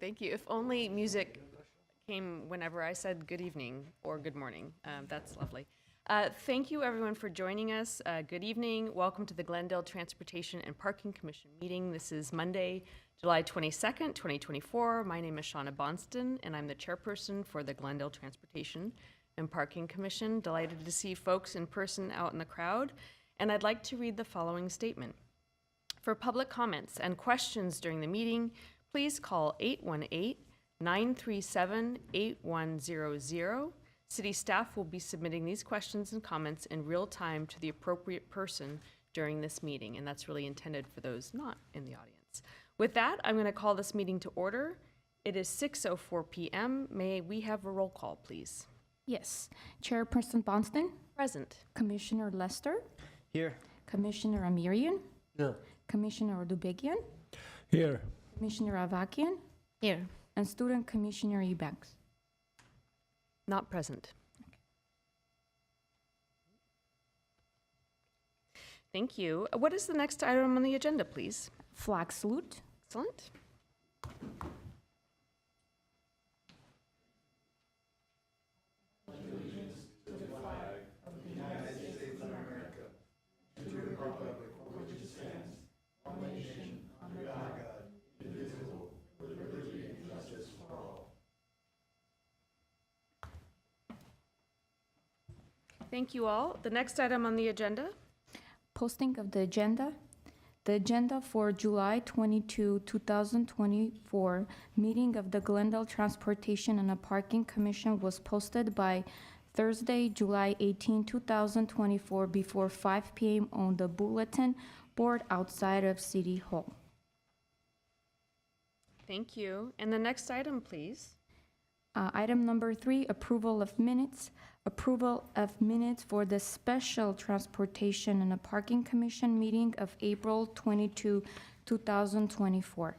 Thank you. If only music came whenever I said good evening or good morning. That's lovely. Thank you, everyone, for joining us. Good evening. Welcome to the Glendale Transportation and Parking Commission meeting. This is Monday, July 22nd, 2024. My name is Shauna Bonston, and I'm the chairperson for the Glendale Transportation and Parking Commission. Delighted to see folks in person out in the crowd. And I'd like to read the following statement. For public comments and questions during the meeting, please call 818-937-8100. City staff will be submitting these questions and comments in real time to the appropriate person during this meeting, and that's really intended for those not in the audience. With that, I'm going to call this meeting to order. It is 6:04 p.m. May we have a roll call, please? Yes. Chairperson Bonston? Present. Commissioner Lester? Here. Commissioner Amirian? Here. Commissioner Odubekian? Here. Commissioner Avakian? Here. And Student Commissioner Eubanks? Not present. Thank you. What is the next item on the agenda, please? Flag salute. Excellent. Thank you all. The next item on the agenda. Posting of the agenda. The agenda for July 22, 2024 meeting of the Glendale Transportation and Parking Commission was posted by Thursday, July 18, 2024 before 5 p.m. on the bulletin board outside of City Hall. Thank you. And the next item, please. Item number 3, approval of minutes. Approval of minutes for the Special Transportation and Parking Commission meeting of April 22, 2024.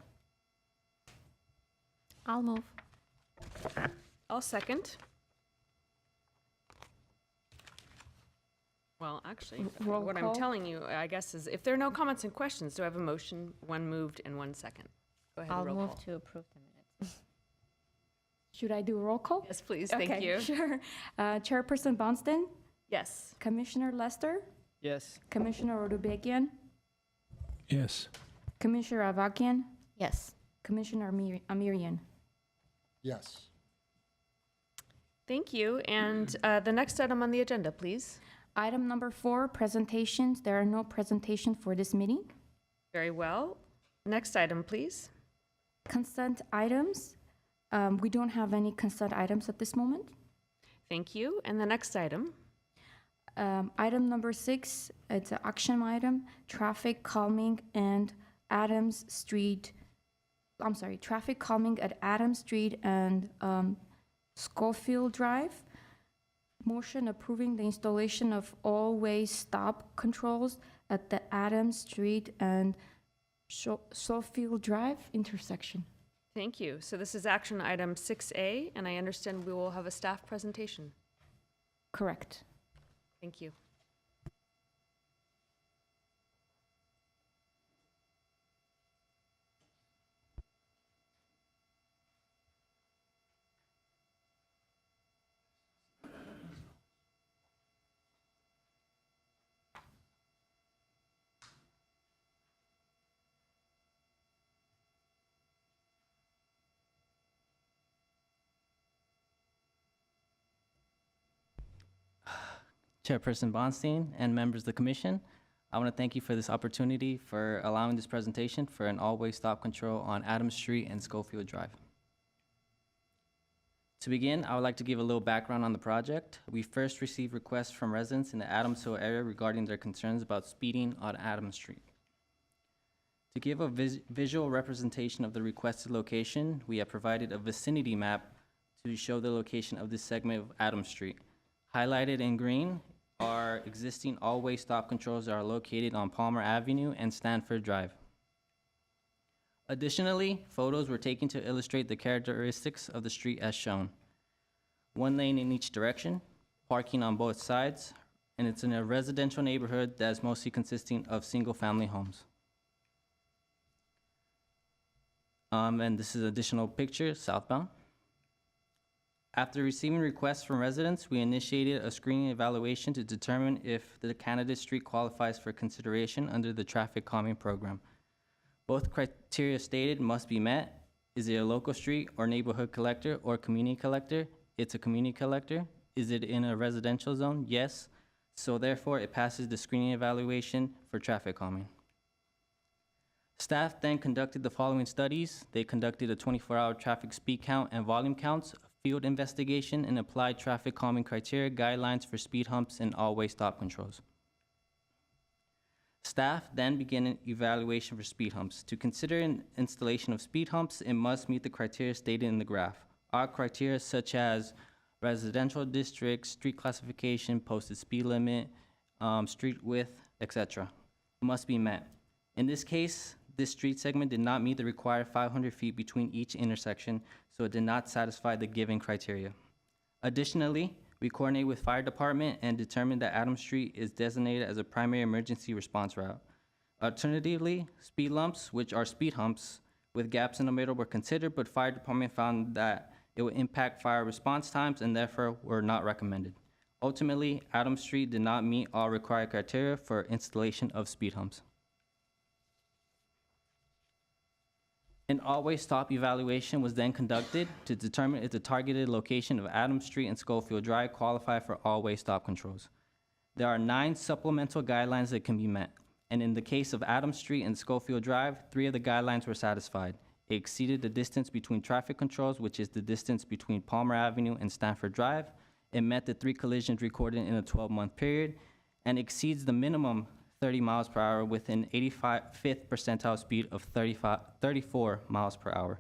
I'll move. I'll second. Well, actually, Roll what call. I'm telling you, I guess, is if there are no comments and questions, do I have a motion, one moved and one second? Go ahead, I'll roll move call. to approve the minutes. Should I do a roll call? Yes, please, thank Okay, you. Sure. Chairperson Bonston, Yes. Commissioner Lester, Yes. Commissioner Odubekian, Yes. Commissioner Avakian, Yes. Commissioner Amirian. Yes. Thank you. And the next item on the agenda, please. Item number 4, presentations. There are no presentations for this meeting. Very well. Next item, please. Consent items. We don't have any consent items at this moment. Thank you. And the next item. Item number 6, it's an action item, traffic calming and Adams Street, traffic calming at Adams Street and Schofield Drive. Motion approving the installation of all-way stop controls at the Adams Street and Schofield Drive intersection. Thank you. So this is action item 6A, and I understand we will have a staff presentation. Correct. Thank you. Chairperson Bonstein and members of the commission, I want to thank you for this opportunity for allowing this presentation for an all-way stop control on Adams Street and Schofield Drive. To begin, I would like to give a little background on the project. We first received requests from residents in the Adamsville area regarding their concerns about speeding on Adams Street. To give a visual representation of the requested location, we have provided a vicinity map to show the location of this segment of Adams Street. Highlighted in green are existing all-way stop controls that are located on Palmer Avenue and Stanford Drive. Additionally, photos were taken to illustrate the characteristics of the street as shown. One lane in each direction, parking on both sides, and it's in a residential neighborhood that is mostly consisting of single-family homes. And this is additional picture southbound. After receiving requests from residents, we initiated a screening evaluation to determine if the candidate street qualifies for consideration under the traffic calming program. Both criteria stated must be met. Is it a local street or neighborhood collector or community collector? It's a community collector. Is it in a residential zone? Yes. So therefore, it passes the screening evaluation for traffic calming. Staff then conducted the following studies. They conducted a 24-hour traffic speed count and volume counts, a field investigation, and applied traffic calming criteria guidelines for speed humps and all-way stop controls. Staff then began an evaluation for speed humps. To consider an installation of speed humps, it must meet the criteria stated in the graph. Our criteria such as residential district, street classification, posted speed limit, street width, etc. must be met. In this case, this street segment did not meet the required 500 feet between each intersection, so it did not satisfy the given criteria. Additionally, we coordinated with fire department and determined that Adams Street is designated as a primary emergency response route. Alternatively, speed lumps, which are speed humps with gaps in the middle, were considered, but fire department found that it would impact fire response times and therefore were not recommended. Ultimately, Adams Street did not meet all required criteria for installation of speed humps. An all-way stop evaluation was then conducted to determine if the targeted location of Adams Street and Schofield Drive qualify for all-way stop controls. There are 9 supplemental guidelines that can be met, and in the case of Adams Street and Schofield Drive, 3 of the guidelines were satisfied. It exceeded the distance between traffic controls, which is the distance between Palmer Avenue and Stanford Drive. It met the 3 collisions recorded in a 12-month period, and exceeds the minimum 30 miles per hour with an 85th percentile speed of 34 miles per hour.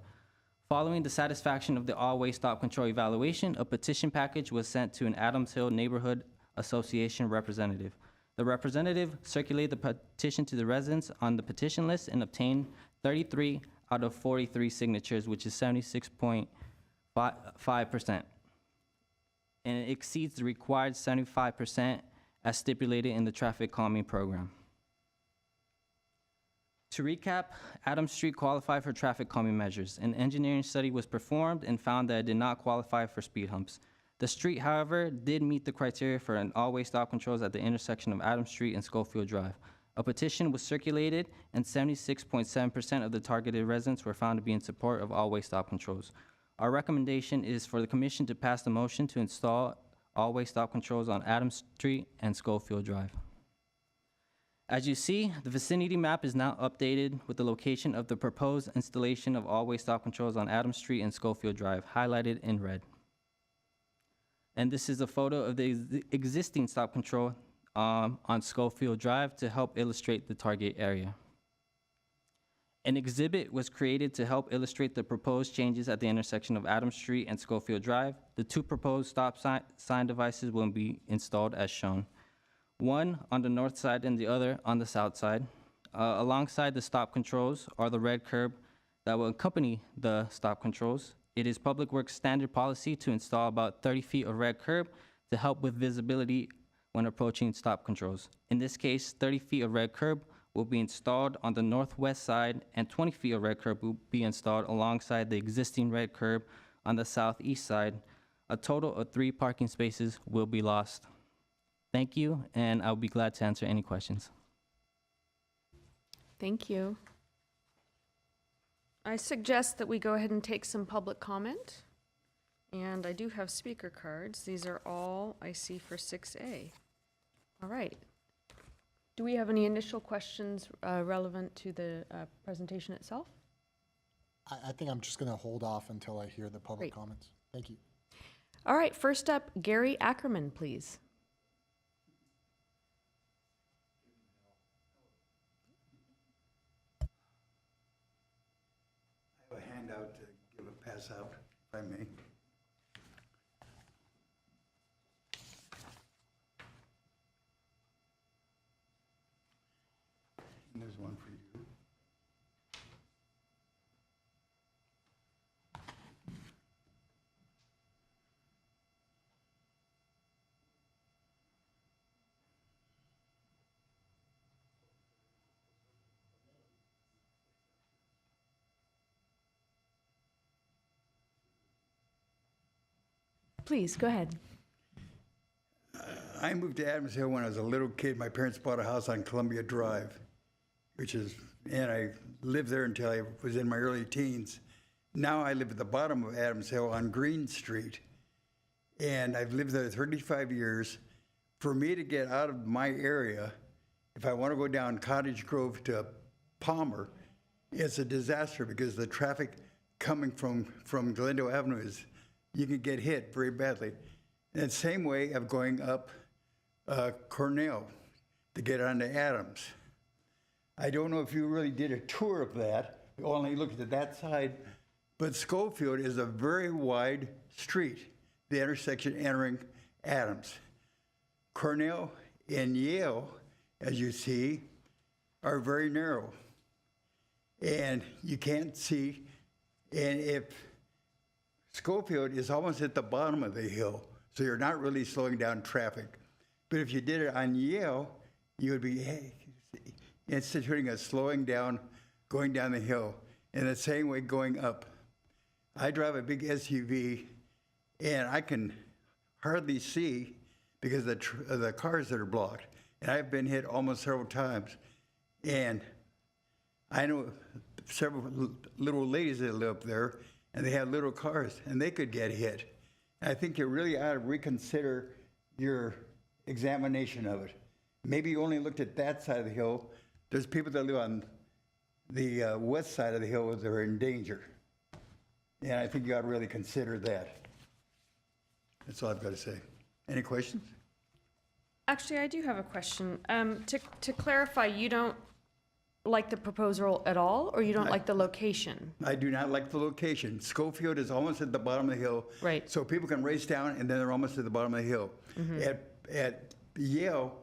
Following the satisfaction of the all-way stop control evaluation, a petition package was sent to an Adams Hill Neighborhood Association representative. The representative circulated the petition to the residents on the petition list and obtained 33 out of 43 signatures, which is 76.5%. And it exceeds the required 75% as stipulated in the traffic calming program. To recap, Adams Street qualified for traffic calming measures. An engineering study was performed and found that it did not qualify for speed humps. The street, however, did meet the criteria for an all-way stop controls at the intersection of Adams Street and Schofield Drive. A petition was circulated, and 76.7% of the targeted residents were found to be in support of all-way stop controls. Our recommendation is for the commission to pass the motion to install all-way stop controls on Adams Street and Schofield Drive. As you see, the vicinity map is now updated with the location of the proposed installation of all-way stop controls on Adams Street and Schofield Drive, highlighted in red. And this is a photo of the existing stop control on Schofield Drive to help illustrate the target area. An exhibit was created to help illustrate the proposed changes at the intersection of Adams Street and Schofield Drive. The 2 proposed stop sign devices will be installed as shown. One on the north side and the other on the south side. Alongside the stop controls are the red curb that will accompany the stop controls. It is Public Works standard policy to install about 30 feet of red curb to help with visibility when approaching stop controls. In this case, 30 feet of red curb will be installed on the northwest side, and 20 feet of red curb will be installed alongside the existing red curb on the southeast side. A total of 3 parking spaces will be lost. Thank you, and I'll be glad to answer any questions. Thank you. I suggest that we go ahead and take some public comment. And I do have speaker cards. These are all I see for 6A. All right. Do we have any initial questions relevant to the presentation itself? I think I'm just going to hold off until I hear the public Great. comments. Thank you. All right, first up, Gary Ackerman, please. I have a handout to give a pass out, if I may. And there's one for you. please, go ahead. I moved to Adams Hill when I was a little kid. My parents bought a house on Columbia Drive, and I lived there until I was in my early teens. Now I live at the bottom of Adams Hill on Green Street, and I've lived there 35 years. For me to get out of my area, if I want to go down Cottage Grove to Palmer, it's a disaster because the traffic coming from Glendale Avenue you can get hit very badly. And same way of going up Cornell to get onto Adams. I don't know if you really did a tour of that, you only looked at that side, but Schofield is a very wide street, the intersection entering Adams. Cornell and Yale, as you see, are very narrow. And you can't see, and if Schofield is almost at the bottom of the hill, so you're not really slowing down traffic. But if you did it on Yale, you would be instituting a slowing down, going down the hill, in the same way going up. I drive a big SUV, and I can hardly see because of the cars that are blocked. And I've been hit almost several times. And I know several little ladies that live up there, and they have little cars, and they could get hit. I think you really ought to reconsider your examination of it. Maybe you only looked at that side of the hill. There's people that live on the west side of the hill that are in danger. And I think you ought to really consider that. That's all I've got to say. Any questions? Actually, I do have a question. To clarify, you don't like the proposal at all, or you don't like the location? I do not like the location. Schofield is almost at the bottom of the hill. Right. So people can race down, and then they're almost at the bottom of the hill. At Yale,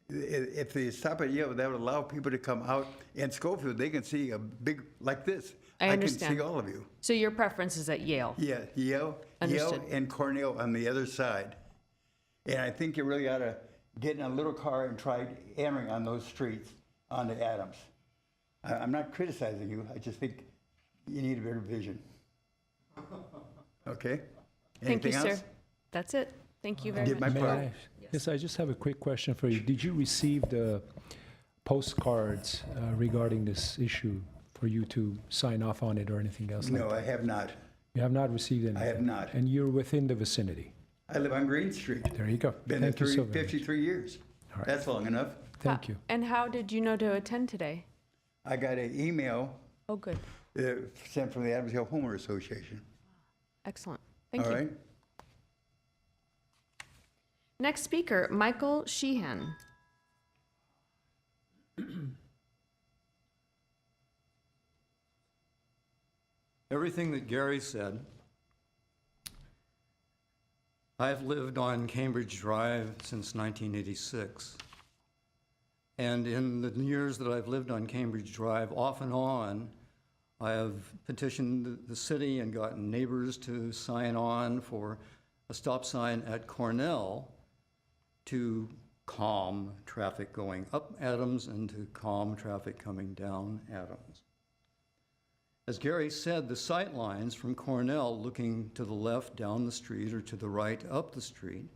if they stop at Yale, that would allow people to come out. And Schofield, they can see a big, like this. I understand. can see all of you. So your preference is at Yale? Yeah, Yale Understood. and Cornell on the other side. And I think you really ought to get in a little car and try entering on those streets onto Adams. I'm not criticizing you. I just think you need a better vision. Okay? Thank you, Anything sir. else? That's it. Thank you very Did much. my May part. I? Yes, I just have a quick question for you. Did you receive the postcards regarding this issue for you to sign off on it or anything else like No, that? I have not. You have not received anything? I have not. And you're within the vicinity? I live on Green Street. There you go. Been there Thank you so very much. 53 years. All right. That's long enough. Thank you. And how did you know to attend today? I got an email Oh, good. sent from the Adams Hill Homeowner Association. Excellent. Thank All you. right? Next speaker, Michael Sheehan. Everything that Gary said. I've lived on Cambridge Drive since 1986. And in the years that I've lived on Cambridge Drive, off and on, I have petitioned the city and gotten neighbors to sign on for a stop sign at Cornell to calm traffic going up Adams and to calm traffic coming down Adams. As Gary said, the sight lines from Cornell looking to the left down the street or to the right up the street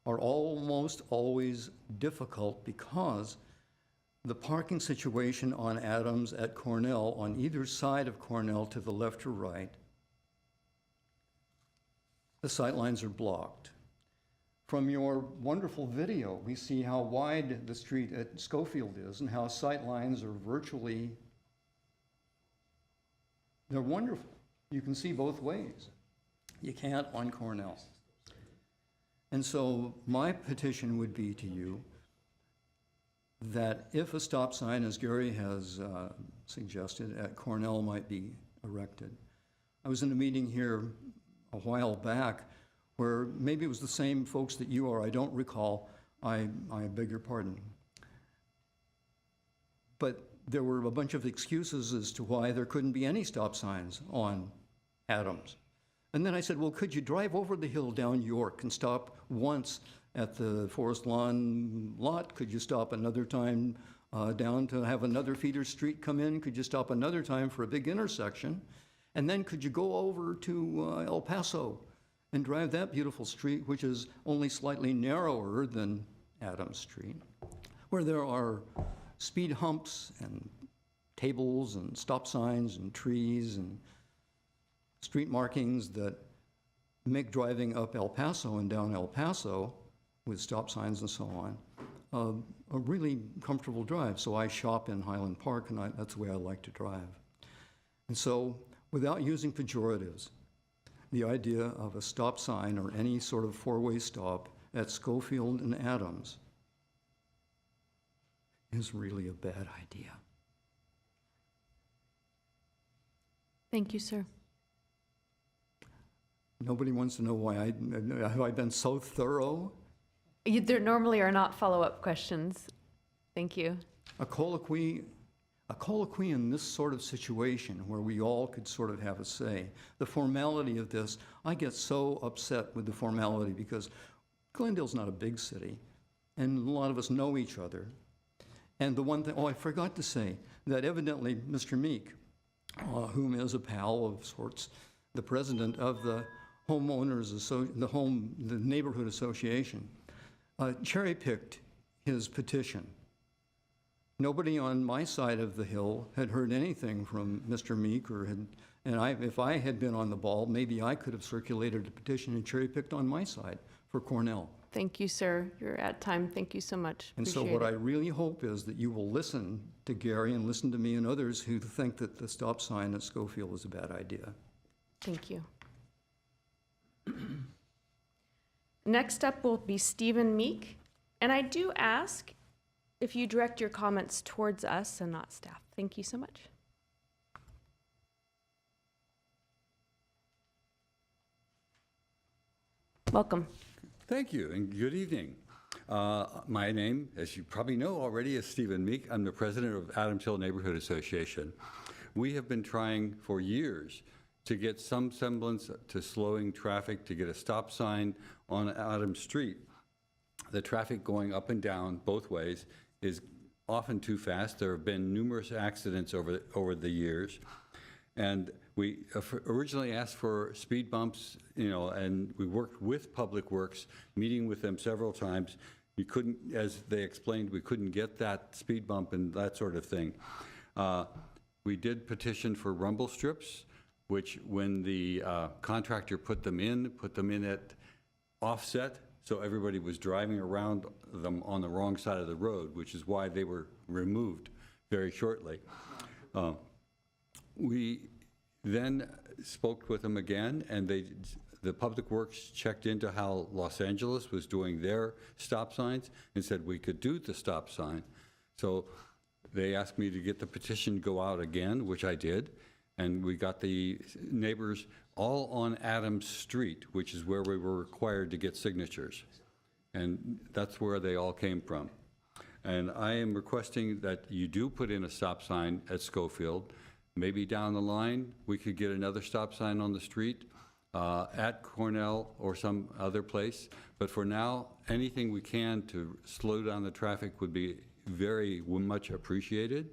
are almost always difficult because the parking situation on Adams at Cornell, on either side of Cornell to the left or right, the sight lines are blocked. From your wonderful video, we see how wide the street at Schofield is and how sight lines are virtually, they're wonderful. You can see both ways. You can't on Cornell. And so my petition would be to you that if a stop sign, as Gary has suggested, at Cornell might be erected. I was in a meeting here a while back where maybe it was the same folks that you are, I don't recall, I beg your pardon. But there were a bunch of excuses as to why there couldn't be any stop signs on Adams. And then I said, well, could you drive over the hill down York and stop once at the Forest Lawn lot? Could you stop another time down to have another feeder street come in? Could you stop another time for a big intersection? And then could you go over to El Paso and drive that beautiful street, which is only slightly narrower than Adams Street, where there are speed humps and tables and stop signs and trees and street markings that make driving up El Paso and down El Paso with stop signs and so on a really comfortable drive. So I shop in Highland Park, and that's the way I like to drive. And so, without using pejoratives, the idea of a stop sign or any sort of four-way stop at Schofield and Adams is really a bad idea. Thank you, sir. Nobody wants to know why have I been so thorough? There normally are not follow-up questions. Thank you. A colloquy in this sort of situation where we all could sort of have a say. The formality of this, I get so upset with the formality because Glendale's not a big city, and a lot of us know each other. And the one thing, I forgot to say, that evidently Mr. Meek, whom is a pal of sorts, the president of the the neighborhood association, cherry-picked his petition. Nobody on my side of the hill had heard anything from Mr. Meek, if I had been on the ball, maybe I could have circulated a petition and cherry-picked on my side for Cornell. Thank you, sir. You're at time. Thank you so much. And so what I really hope is that you will listen to Gary and listen to me and others who think that the stop sign at Schofield is a bad idea. Thank you. Next up will be Stephen Meek. And I do ask if you direct your comments towards us and not staff. Thank you so much. Welcome. Thank you, and good evening. My name, as you probably know already, is Stephen Meek. I'm the president of Adams Hill Neighborhood Association. We have been trying for years to get some semblance to slowing traffic, to get a stop sign on Adams Street. The traffic going up and down both ways is often too fast. There have been numerous accidents over the years. And we originally asked for speed bumps, and we worked with Public Works, meeting with them several times. You couldn't, as they explained, we couldn't get that speed bump and that sort of thing. We did petition for rumble strips, which when the contractor put them in at offset, so everybody was driving around them on the wrong side of the road, which is why they were removed very shortly. We then spoke with them again, and the Public Works checked into how Los Angeles was doing their stop signs and said we could do the stop sign. So they asked me to get the petition go out again, which I did, and we got the neighbors all on Adams Street, which is where we were required to get signatures. And that's where they all came from. And I am requesting that you do put in a stop sign at Schofield. Maybe down the line, we could get another stop sign on the street at Cornell or some other place. But for now, anything we can to slow down the traffic would be very much appreciated.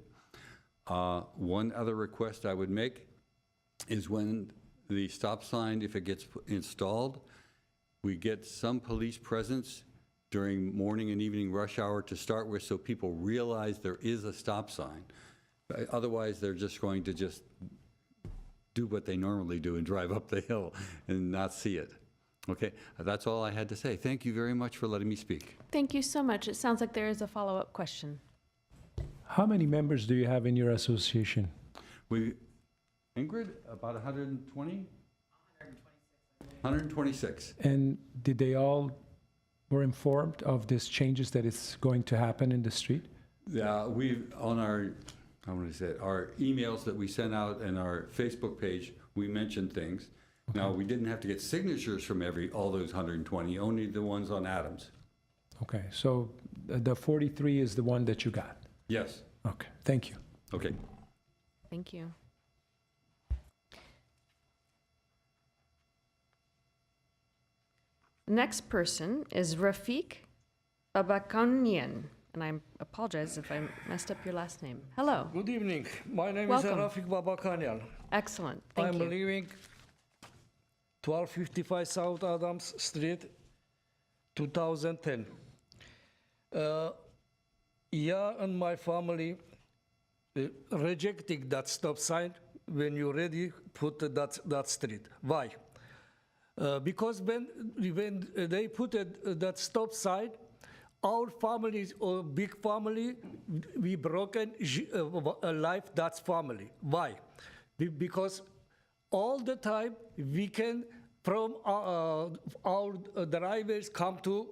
One other request I would make is when the stop sign, if it gets installed, we get some police presence during morning and evening rush hour to start with so people realize there is a stop sign. Otherwise, they're just going to just do what they normally do and drive up the hill and not see it. Okay, that's all I had to say. Thank you very much for letting me speak. Thank you so much. It sounds like there is a follow-up question. How many members do you have in your association? Ingrid, about 120? 126. And did they all were informed of these changes that is going to happen in the street? Yeah, on our emails that we sent out and our Facebook page, we mentioned things. Okay. Now, we didn't have to get signatures from all those 120, only the ones on Adams. Okay, so the 43 is the one that you got? Yes. Okay, thank you. Okay. Thank you. Next person is Rafiq Babakanian, and I apologize if I messed up your last name. Hello. Good evening. My name Welcome. is Rafiq Babakanian. Excellent. Thank I'm you. living 1255 South Adams Street, 2010. Yeah, and my family rejecting that stop sign when you already put that street. Why? Because when they put that stop sign, our family, or big family, we broken life, that's family. Why? Because all the time we can, from our drivers come to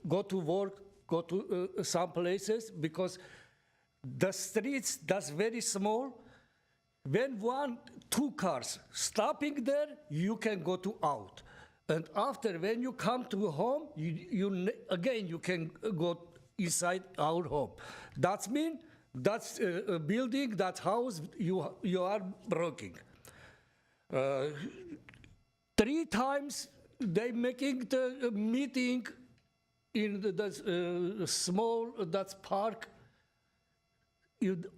go to work, go to some places, because the streets, that's very small. When two cars stopping there, you can go to out. And after, when you come to home, again, you can go inside our home. That means that's a building, that house, you are broken. 3 times they making the meeting in the small, that's park.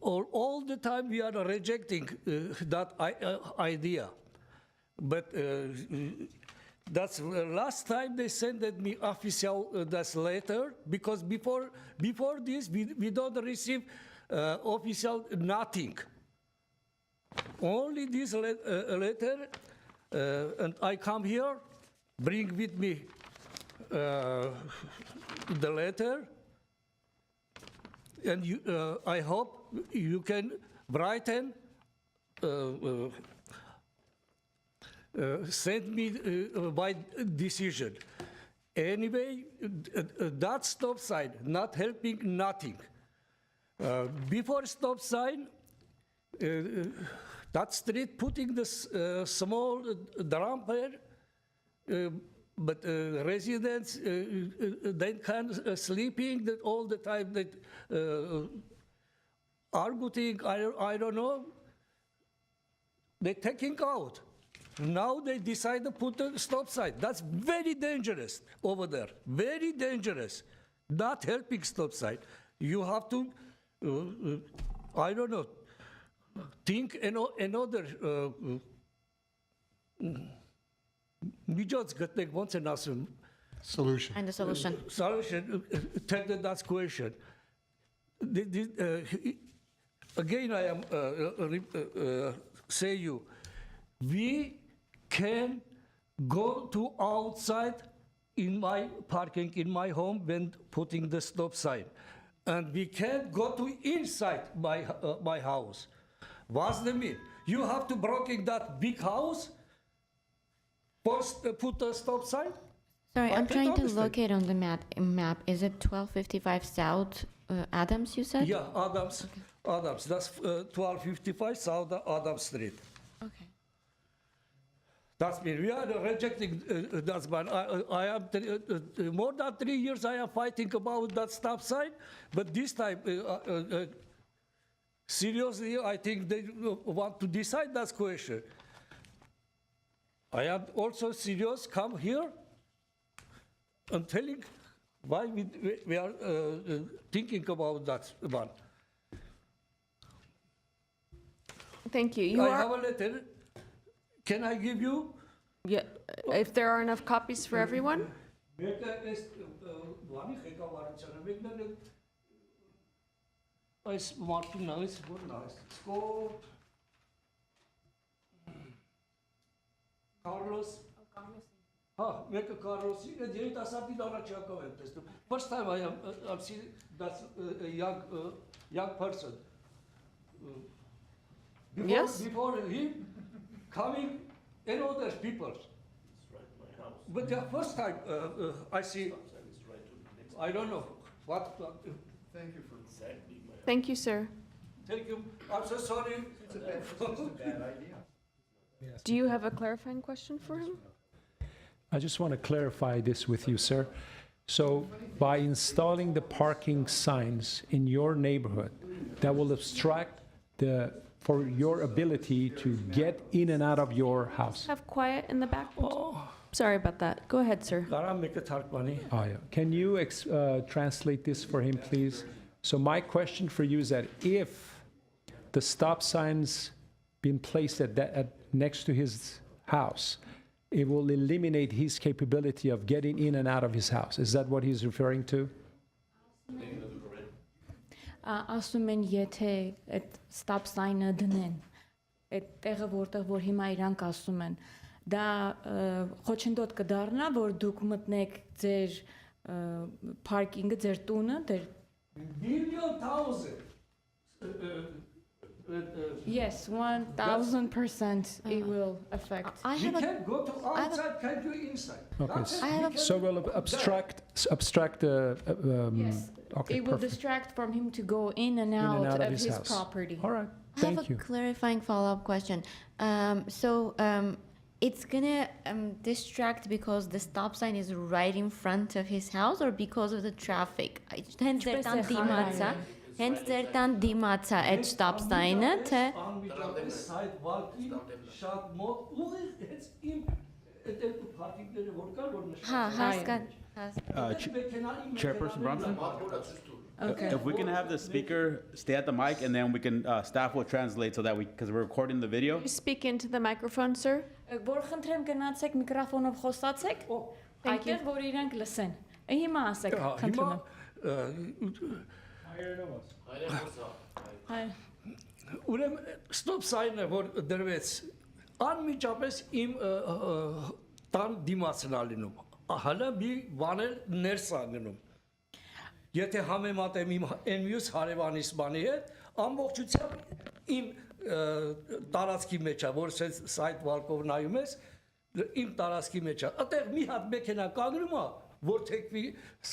All the time we are rejecting that idea. But that's last time they sent me official that's letter, because before this we don't receive official nothing. Only this letter, and I come here, bring with me the letter, and I hope you can brighten, send me by decision. Anyway, that stop sign not helping nothing. Before stop sign, that street putting this small damper, but residents they can sleeping all the time. That arguing, I don't know. They taking out. Now they decide to put a stop sign. That's very dangerous over there. Very dangerous. Not helping stop sign. You have to, I don't know, think another. Solution. And the solution. Solution. Take that question. Again, I am say you, we can go to outside in my parking in my home when putting the stop sign, and we can't go to inside my house. What's the mean? You have to break that big house, first put a stop sign. Sorry, I'm can trying to understand. locate on the map. Is it 1255 South Adams, you said? Yeah, Adams. That's 1255 South Adams Street. Okay. That's me. We are rejecting that one. I am more than 3 years I am fighting about that stop sign, but this time, seriously, I think they want to decide that question. I am also serious, come here and telling why we are thinking about that one. Thank you. You I are, have a letter. Can I give you? yeah, if there are enough copies for everyone? Carlos. Carlos. First time I'm seeing that's a young person. Yes. Before him coming and other people. But the first time I see, I don't know what. Thank you, sir. Thank you. I'm so sorry. Do you have a clarifying question for him? I just want to clarify this with you, sir. So by installing the parking signs in your neighborhood, that will obstruct for your ability to get in and out of your house. Have quiet in the back. Sorry about that. Go ahead, sir. Oh, yeah. Can you translate this for him, please? So my question for you is that if the stop signs being placed next to his house, it will eliminate his capability of getting in and out of his house. Is that what he's referring to? Ասում են, եթե այդ stop sign-ը դնեն, այդ տեղը որտեղ որ հիմա իրանք ասում են, դա խոչընդոտ կդառնա, որ դուք մտնեք ձեր parking-ը, ձեր տունը, ձեր Million thousand. Yes, 1000% it will affect. I You have a, can go to outside, can go inside. Okay. That's it. I have a- So we'll abstract the. Yes, Okay, it will perfect. distract from him to go in and In out, and out of his house. property. All right. I have Thank a you. clarifying follow-up question. It's gonna distract because the stop sign is right in front of his house, or because of the traffic? Հենց ձեր տան դիմացա, հենց ձեր տան դիմացա այդ stop sign-ը, թե Անմիջապես side walk-ի շատ մոտ ուղիղ հենց իմ այդ երկու parking-ները որ կար, որ նշան։ հա, հասկան։ Chairperson Bronson? Okay. If we can have the speaker stay at the mic and then we can, staff will translate so that because we're recording the video. You speak into the microphone, sir. Որ խնդրեմ գնացեք միկրոֆոնով խոսացեք, Thank you. այդտեղ որ իրանք լսեն։ Հիմա ասեք, խնդրում եմ։ Ուրեմն stop sign-ը որ դրվեց անմիջապես իմ տան դիմացն ա լինում։ Հələ մի բաներ ներս ա գնում։ Եթե համեմատեմ իմ մյուս հարևանիս բանի հետ, ամբողջությամբ իմ տարածքի մեջ է, որ sense side walk-ով նայում ես, իմ տարածքի մեջ է։ Այդտեղ մի հատ մեքենա կանգնում է, որ թեկվի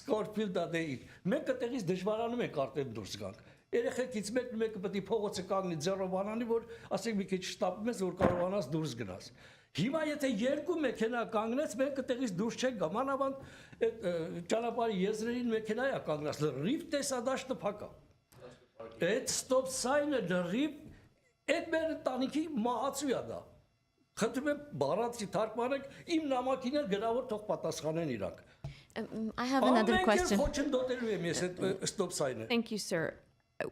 Scorpio-ը դեի։ Մենք այդտեղից դժվարանում ենք արդեն դուրս գանք։ Երեխեքից մեկը պետք է փողոցը կանգնի ձեռով անանի, որ ասենք մի քիչ շտապում ես, որ կարողանաս դուրս գնաս։ Հիմա եթե երկու մեքենա կանգնեց, մենք այդտեղից դուրս չենք գա, մանավանդ այդ ճանապարհի եզրերին մեքենա է կանգնած, լրիվ տեսադաշտը փակա։ Այդ stop sign-ը լրիվ այդ մեր տանիքի մահացու է դա։ Խնդրում եմ բառացի թարգմանեք, իմ նամակին էլ գրավոր թող պատասխանեն իրանք։ I have another question. Խոչընդոտելու եմ ես այդ stop sign-ը։ Thank you, sir.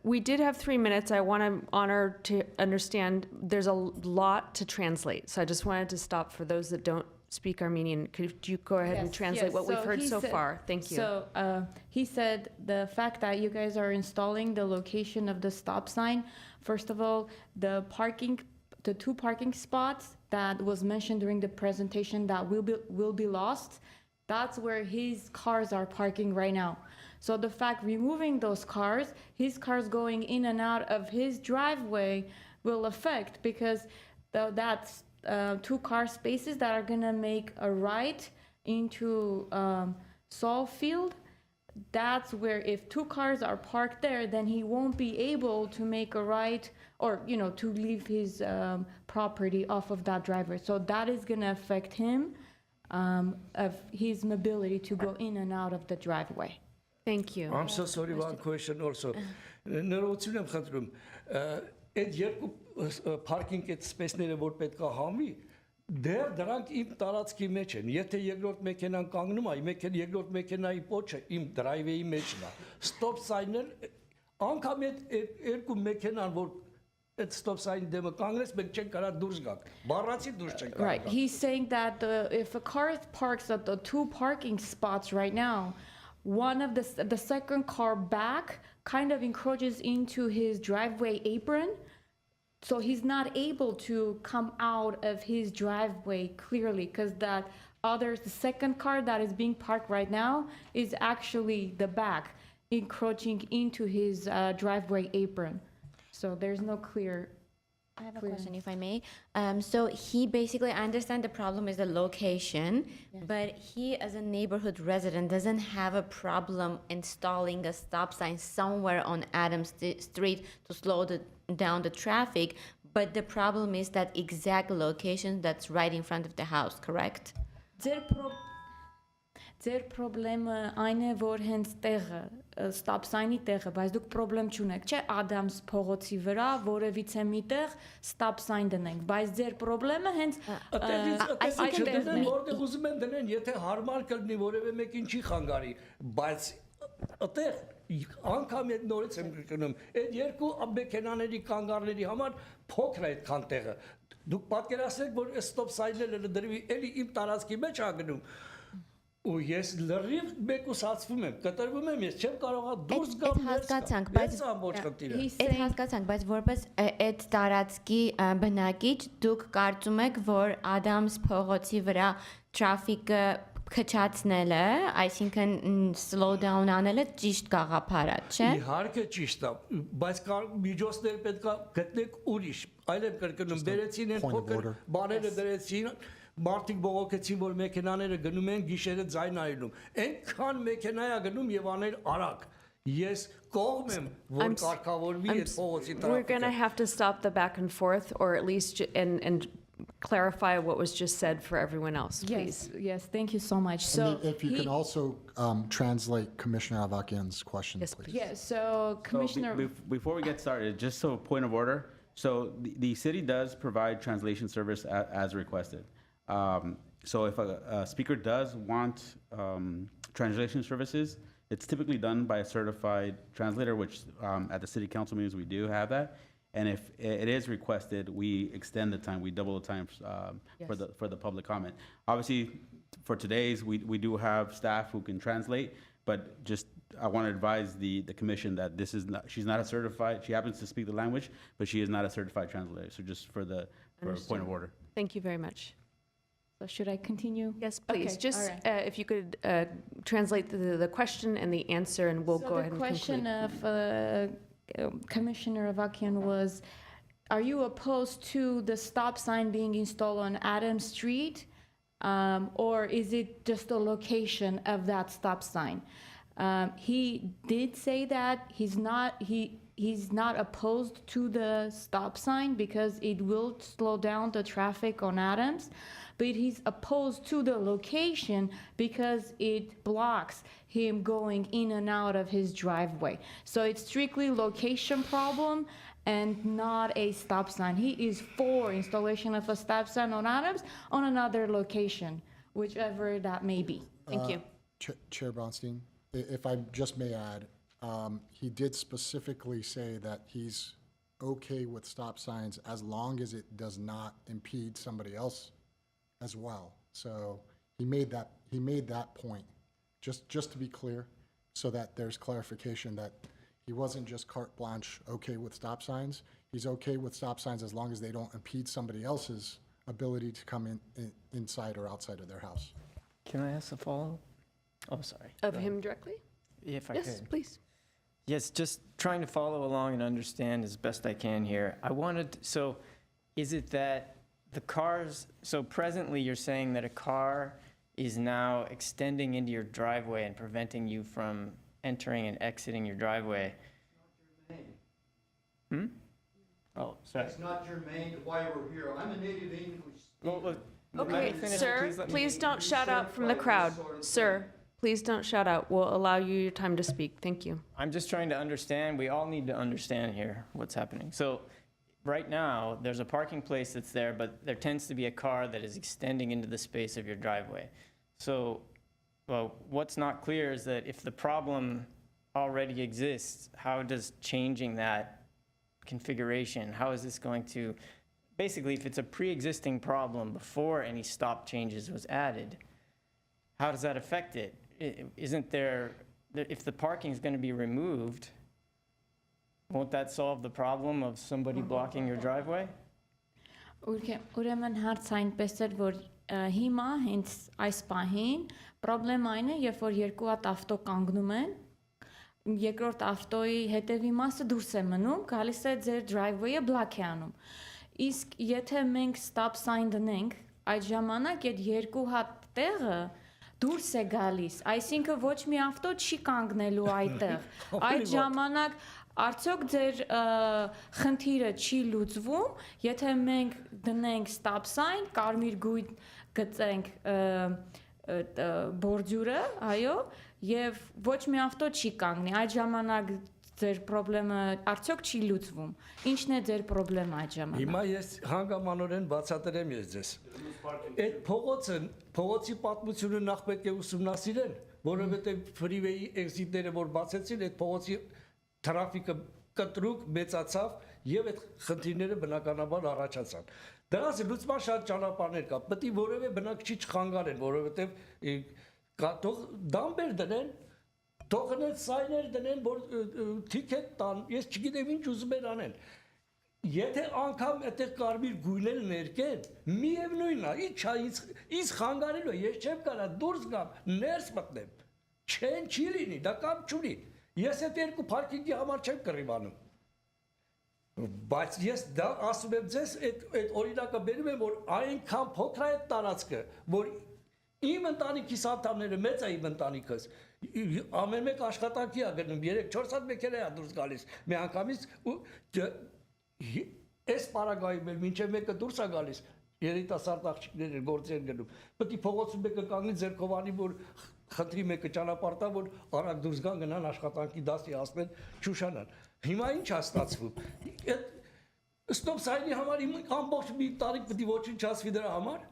We did have 3 minutes. I want to honor to understand there's a lot to translate. So I just wanted to stop for those that don't speak Armenian. Could you go ahead and Yes, translate yes. what we've heard he so said- far? Thank you. So he said the fact that you guys are installing the location of the stop sign, first of all, the two parking spots that was mentioned during the presentation that will be lost, that's where his cars are parking right now. So the fact removing those cars, his cars going in and out of his driveway will affect, because that's 2 car spaces that are gonna make a right into Saul Field. That's where if 2 cars are parked there, then he won't be able to make a right, or to leave his property off of that driveway. So that is gonna affect him of his mobility to go in and out of the driveway. Thank you. I'm so sorry, one question also. Ներողություն եմ խնդրում։ Այդ երկու parking այդ space-ները որ պետք է համի, դեռ դրանք իմ տարածքի մեջ են։ Եթե երկրորդ մեքենան կանգնում է, երկրորդ մեքենայի պոչը իմ drive-ի մեջն է։ Stop sign-ն անգամ այդ երկու մեքենան որ այդ stop sign դեմը կանգնես, մենք չենք կարա դուրս գանք։ Բառացի դուրս չենք Right. կարող։ He's saying that if a car parks at the 2 parking spots right now, one of the second car back kind of encroaches into his driveway apron, so he's not able to come out of his driveway clearly, because the second car that is being parked right now is actually the back encroaching into his driveway apron. So there's no clear. I have a question, if I may. So he basically, I understand the problem is the location, but he, as a neighborhood resident, doesn't have a problem installing a stop sign somewhere on Adams Street to slow down the traffic. But the problem is that exact location that's right in front of the house, correct? Ձեր խնդրեմը այն է, որ հենց տեղը stop sign-ի տեղը, բայց դուք խնդրեմ չունեք, չէ, Adams փողոցի վրա որևիցե միտեղ stop sign դնենք, բայց ձեր խնդրեմը հենց Այդտեղից դնեն, որտեղ ուզում են դնեն, եթե հարմար կլինի որևէ մեկին չի խանգարի, բայց այդտեղ անգամ այդ նորից եմ կրկնում, այդ երկու մեքենաների կանգառների համար փոքր է այդքան տեղը։ Դուք պատկերացրեք, որ ստոպ սայնները դրվի էլի իմ տարածքի մեջ ա գնում։ Ու ես լրիվ մեկուսացվում եմ, կտրվում եմ, ես չեմ կարողա դուրս գամ հասկացանք, բայց ամբողջ խնդիրը։ Այդ հասկացանք, բայց որպես այդ տարածքի բնակիչ դուք կարծում եք, որ Ադամս փողոցի վրա traffic-ը քչացնելը, այսինքն slow down անելը ճիշտ գաղափար է, չէ՞։ Իհարկե ճիշտ է, բայց միջոցներ պետք է գտնեք ուրիշ։ Այլ եմ կրկնում, բերեցին են point of փոքր order. բաները դրեցին, մարդիկ բողոքեցին, որ մեքենաները գնում են գիշերը ձայն այլում։ Այնքան մեքենա է գնում եւ անել արագ։ Ես կողմ եմ, որ կարգավորվի այդ փողոցի We're going to տրաֆիկը։ have to stop the back and forth, or at least and clarify what was just said for everyone else, please. Yes, thank you so much. And So if you he- can also translate Commissioner Avakian's question, Yes, please. please. Yes, so So Commissioner. before we get started, just so point of order, so the city does provide translation service as requested. So if a speaker does want translation services, it's typically done by a certified translator, which at the city council meetings, we do have that. And if it is requested, we extend the time, we double the time for the public comment. Obviously, for today's, we do have staff who can translate, but just, I want to advise the commission that this is not, she's not a certified, she happens to speak the language, but she is not a certified translator. So just for a point of order. Thank you very much. So should I continue? Yes, please. Okay, Just all right. if you could translate the question and the answer, and we'll go ahead and So the question conclude. of Commissioner Avakian was, are you opposed to the stop sign being installed on Adams Street? Or is it just the location of that stop sign? He did say that he's not opposed to the stop sign because it will slow down the traffic on Adams, but he's opposed to the location because it blocks him going in and out of his driveway. So it's strictly location problem and not a stop sign. He is for installation of a stop sign on Adams on another location, whichever that may be. Thank you. Chair Bronstein, if I just may add, he did specifically say that he's okay with stop signs as long as it does not impede somebody else as well. So he made that point, just to be clear, so that there's clarification that he wasn't just carte blanche okay with stop signs. He's okay with stop signs as long as they don't impede somebody else's ability to come inside or outside of their house. Can I ask a follow-up? Oh, sorry. Of him directly? If I Yes, could. please. Yes, just trying to follow along and understand as best I can here. So is it that the cars, so presently you're saying that a car is now extending into your driveway and preventing you from entering and exiting your driveway? Oh, sorry. It's not germane to why we're here. I'm a native English. Well, look, let me Okay, finish. sir, let me- please don't shout out from the crowd. Sir, please don't shout out. We'll allow you your time to speak. Thank you. I'm just trying to understand, we all need to understand here what's happening. So, right now, there's a parking place that's there, but there tends to be a car that is extending into the space of your driveway. So, well, what's not clear is that if the problem already exists, how does changing that configuration, how is this going to, basically, if it's a pre-existing problem before any stop changes was added, how does that affect it? Isn't there, if the parking is going to be removed, won't that solve the problem of somebody blocking your driveway? Ուրեմն հարցը այնպես էր, որ հիմա հենց այս պահին պրոբլեմ այն է, երբ որ երկու հատ ավտո կանգնում են, երկրորդ ավտոյի հետևի մասը դուրս է մնում, գալիս է ձեր driveway-ը block է անում։ Իսկ եթե մենք stop sign դնենք, այդ ժամանակ այդ երկու հատ տեղը դուրս է գալիս, այսինքն ոչ մի ավտո չի կանգնելու այդտեղ։ Այդ ժամանակ արդյոք ձեր խնդիրը չի լուծվում, եթե մենք դնենք stop sign, կարմիր գույն գծենք բորդյուրը, այո, եւ ոչ մի ավտո չի կանգնի։ Այդ ժամանակ ձեր խնդրը արդյոք չի լուծվում։ Ինչն է ձեր խնդրը այդ ժամանակ։ Հիմա ես հանգամանորեն բացատրեմ ես ձեզ։ Այդ փողոցի պատմությունը նախ պետք է ուսումնասիրեն, որովհետև freeway-ի exit-ները որ բացեցին, այդ փողոցի տրաֆիկը կտրուկ մեծացավ եւ այդ խնդիրները բնականաբար առաջացան։ Դրանց լուծման շատ ճանապարհներ կա։ Պետք է որևէ բնակչի չխանգարեն, որովհետև թող դամբեր դնեն, թող սայներ դնեն, որ թիքետ տան, ես չգիտեմ ինչ ուզում են անեն։ Եթե անգամ այդտեղ կարմիր գույնել ներկեն, միևնույնն է, ինձ խանգարելու է, ես չեմ կարա դուրս գամ, ներս մտնեմ։ Չեն չի լինի, դա կամ չունի։ Ես այդ երկու պարքինգի համար չեմ կռիվանում։ Բայց ես դա ասում եմ ձեզ, այդ օրինակը բերում եմ, որ այնքան փոքր է այդ տարածքը, որ իմ ընտանիքիս անդամները մեծ է իմ ընտանիքս։ Ամեն մեկ աշխատանքի է գնում, 3-4 հատ մեքենա է դուրս գալիս։ Մի անգամից այս պարագայում էլ մինչև մեկը դուրս է գալիս, երիտասարդ աղջիկներ են գործի են գնում։ Պետք է փողոցում մեկը կանգնի ձեռքով անի, որ խնդրի մեկը ճանապարհ տա, որ արագ դուրս գան գնան աշխատանքի դասի հասնեն, չուշանան։ Հիմա ինչ է ստացվում։ Այդ ստոպ սայնի համար իմ ամբողջ մի տարի պետք է ոչնչացվի դրա համար։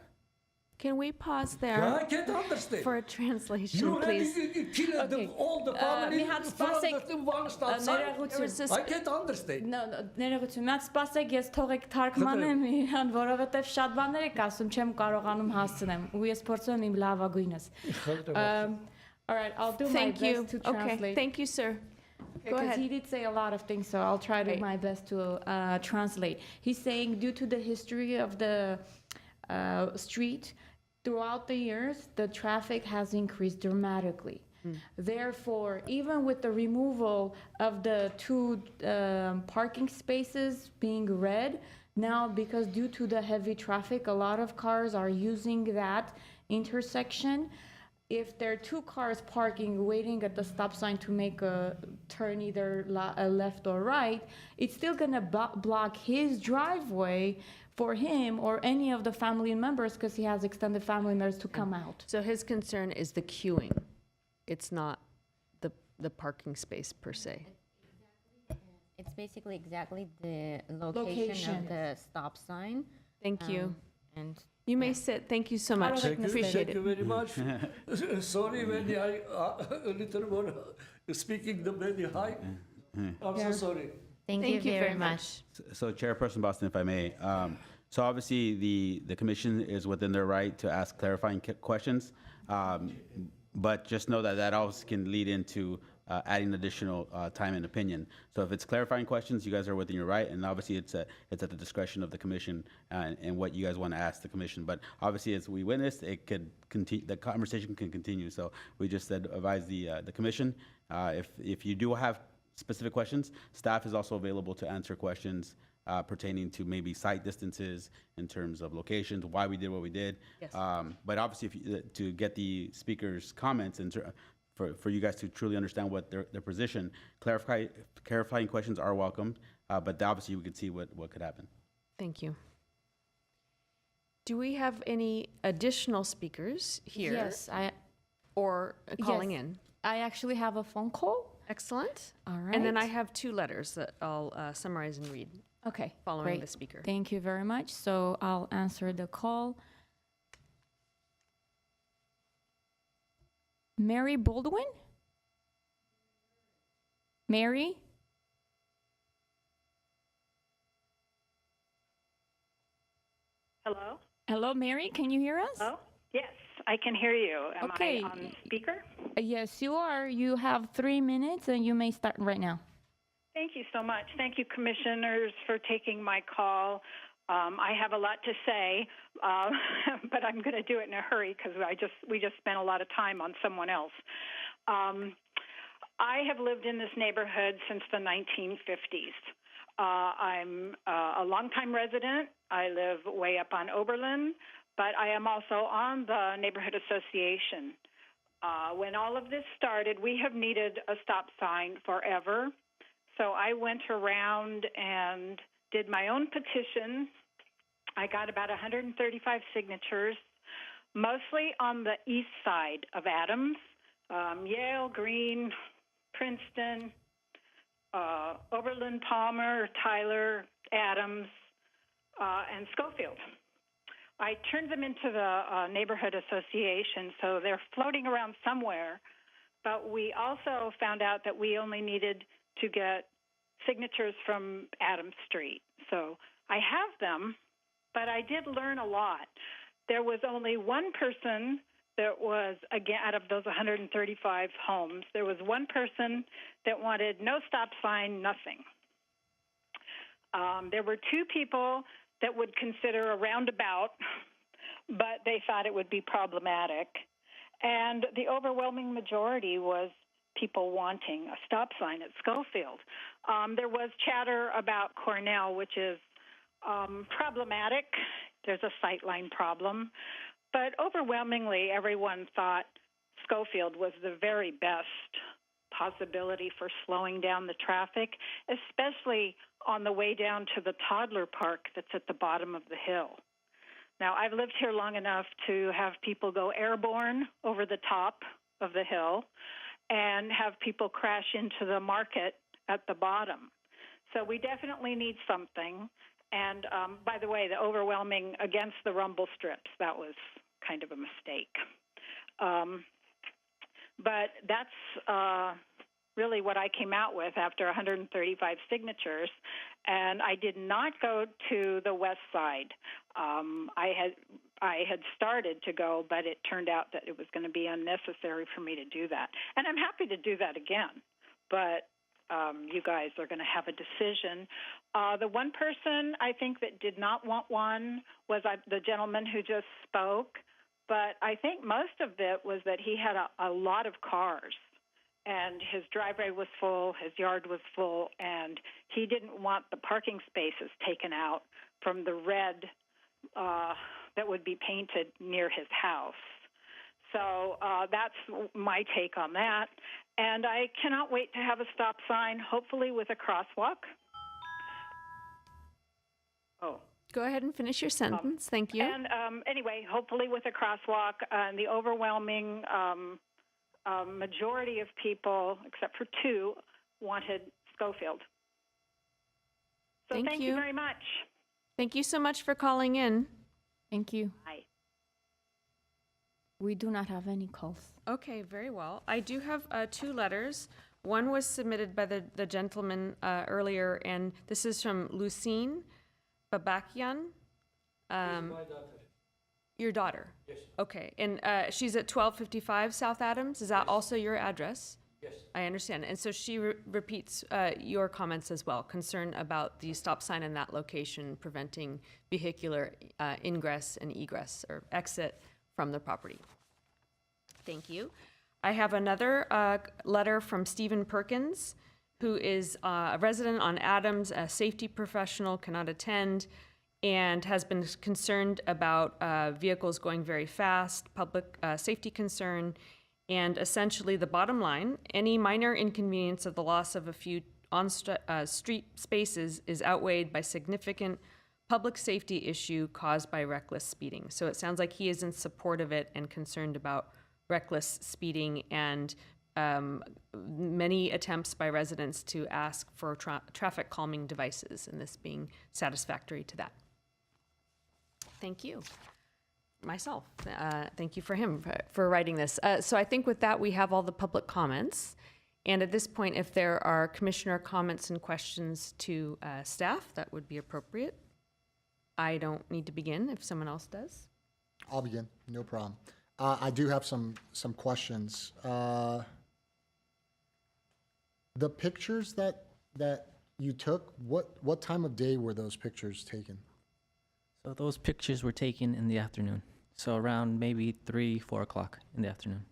Can we pause there I can't understand. for a translation, You please? killed all the family Միհատ from սպասեք, the one stop sign. ներողություն։ I can't understand. Ներողություն, միած սպասեք, ես թողեք թարգմանեմ իրան, որովհետև շատ բաներ եք ասում, չեմ կարողանում հասցնեմ, ու ես փորձում եմ իմ լավագույնս։ All right, I'll do my Thank you. best to Okay, translate. thank you, sir. Go Because ahead. he did say a lot of things, so I'll try to Right. my best to translate. He's saying due to the history of the street, throughout the years, the traffic has increased dramatically. Therefore, even with the removal of the two parking spaces being red, now because due to the heavy traffic, a lot of cars are using that intersection. If there are two cars parking, waiting at the stop sign to make a turn either left or right, it's still gonna block his driveway for him or any of the family members because he has extended family members to come out. So his concern is the queuing. It's not the parking space per se. It's basically exactly the location of the stop sign. Thank you. And You may sit. Thank you so much. Appreciate Thank you it. very much. Sorry when I a little more speaking the very high. I'm so sorry. thank you very much. So Chairperson Boston, if I may, so obviously the commission is within their right to ask clarifying questions, but just know that that also can lead into adding additional time and opinion. So if it's clarifying questions, you guys are within your right, and obviously it's at the discretion of the commission and what you guys want to ask the commission. But obviously, as we witnessed, it could continue. The conversation can continue. So we just advise the commission if you do have specific questions, staff is also available to answer questions pertaining to maybe site distances in terms of locations, why we did what we did. Yes. But obviously, to get the speakers' comments and for you guys to truly understand what their position, clarifying questions are welcome. But obviously, we could see what could happen. Thank you. Do we have any additional speakers here? Yes, Or calling Yes. in? I actually have a phone call. Excellent. All right. And then I have two letters that I'll summarize and read Okay, following great. the speaker. Thank you very much. So I'll answer the call. Mary Baldwin? Mary? Hello? Hello, Mary, can you hear us? Oh, yes, I can hear you. Am Okay. I on speaker? Yes, you are. You have 3 minutes and you may start right now. Thank you so much. Thank you, commissioners, for taking my call. I have a lot to say, but I'm going to do it in a hurry because we just spent a lot of time on someone else. I have lived in this neighborhood since the 1950s. I'm a longtime resident. I live way up on Oberlin, but I am also on the neighborhood association. When all of this started, we have needed a stop sign forever. So I went around and did my own petition. I got about 135 signatures, mostly on the east side of Adams, Yale, Green, Princeton, Oberlin, Palmer, Tyler, Adams, and Schofield. I turned them into the neighborhood association, so they're floating around somewhere. but we also found out that we only needed to get signatures from Adams Street. So I have them, but I did learn a lot. There was only one person that was, again, out of those 135 homes, there was one person that wanted no stop sign, nothing. There were two people that would consider a roundabout, but they thought it would be problematic. And the overwhelming majority was people wanting a stop sign at Schofield. There was chatter about Cornell, which is problematic. There's a sightline problem. But overwhelmingly, everyone thought Schofield was the very best possibility for slowing down the traffic, especially on the way down to the toddler park that's at the bottom of the hill. Now, I've lived here long enough to have people go airborne over the top of the hill and have people crash into the market at the bottom. So we definitely need something. And by the way, the overwhelming against the rumble strips, that was kind of a mistake. But that's really what I came out with after 135 signatures. And I did not go to the west side. I had started to go, but it turned out that it was going to be unnecessary for me to do that. And I'm happy to do that again, but you guys are going to have a decision. The one person I think that did not want one was the gentleman who just spoke, but I think most of it was that he had a lot of cars, and his driveway was full, his yard was full, and he didn't want the parking spaces taken out from the red that would be painted near his house. So that's my take on that. And I cannot wait to have a stop sign, hopefully with a crosswalk. Oh. Go ahead and finish your sentence. Thank you. And anyway, hopefully with a crosswalk, and the overwhelming majority of people, except for two, wanted Schofield. So thank you very much. Thank you so much for calling in. Thank you. Bye. We do not have any calls. Okay, very well. I do have two letters. One was submitted by the gentleman earlier, and this is from Lucine Babakian. My daughter. Your daughter? Yes. Okay, and she's at 1255 South Adams. Is that also your address? Yes. I understand. And so she repeats your comments as well, concern about the stop sign in that location preventing vehicular ingress and egress or exit from the property. Thank you. I have another letter from Stephen Perkins, who is a resident on Adams, a safety professional, cannot attend, and has been concerned about vehicles going very fast, public safety concern, and essentially the bottom line, any minor inconvenience of the loss of a few on-street spaces is outweighed by significant public safety issue caused by reckless speeding. So it sounds like he is in support of it and concerned about reckless speeding and many attempts by residents to ask for traffic calming devices, and this being satisfactory to that. Thank you. Myself. Thank you for him for writing this. So I think with that, we have all the public comments. And at this point, if there are commissioner comments and questions to staff, that would be appropriate. I don't need to begin if someone else does. I'll begin, no problem. I do have some questions. The pictures that you took, what time of day were those pictures taken? So those pictures were taken in the afternoon. So around maybe 3, 4 o'clock in the afternoon.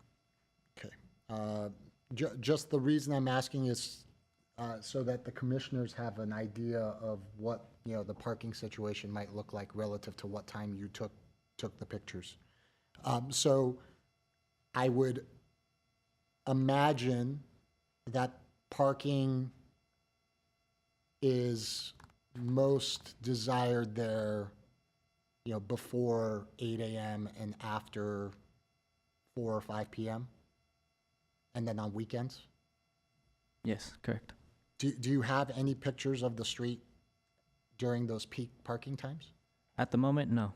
Okay. Just the reason I'm asking is so that the commissioners have an idea of what, the parking situation might look like relative to what time you took the pictures. So I would imagine that parking is most desired there, before 8 a.m. and after 4 or 5 p.m. and then on weekends? Yes, correct. Do you have any pictures of the street during those peak parking times? At the moment, no.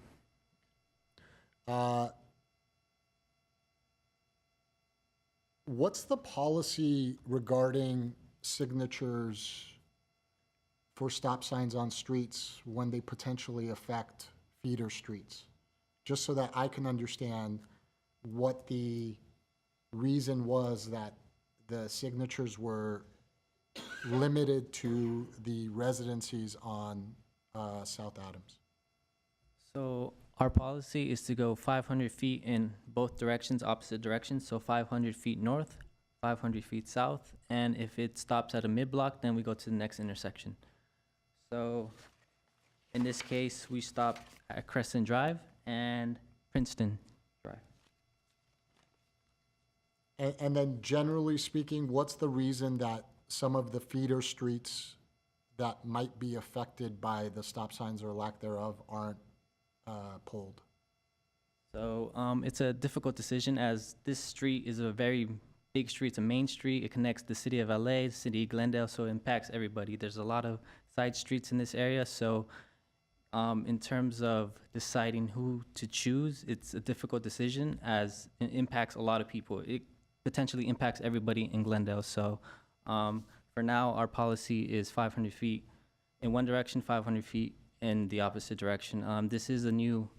What's the policy regarding signatures for stop signs on streets when they potentially affect feeder streets? Just so that I can understand what the reason was that the signatures were limited to the residencies on South Adams. So our policy is to go 500 feet in both directions, opposite directions. So 500 feet north, 500 feet south. And if it stops at a mid-block, then we go to the next intersection. So in this case, we stopped at Crescent Drive and Princeton Drive. And then generally speaking, what's the reason that some of the feeder streets that might be affected by the stop signs or lack thereof aren't pulled? So it's a difficult decision as this street is a very big street. It's a main street. It connects the city of LA, the city of Glendale, so it impacts everybody. There's a lot of side streets in this area. So in terms of deciding who to choose, it's a difficult decision as it impacts a lot of people. It potentially impacts everybody in Glendale. So for now, our policy is 500 feet in one direction, 500 feet in the opposite direction. This is a new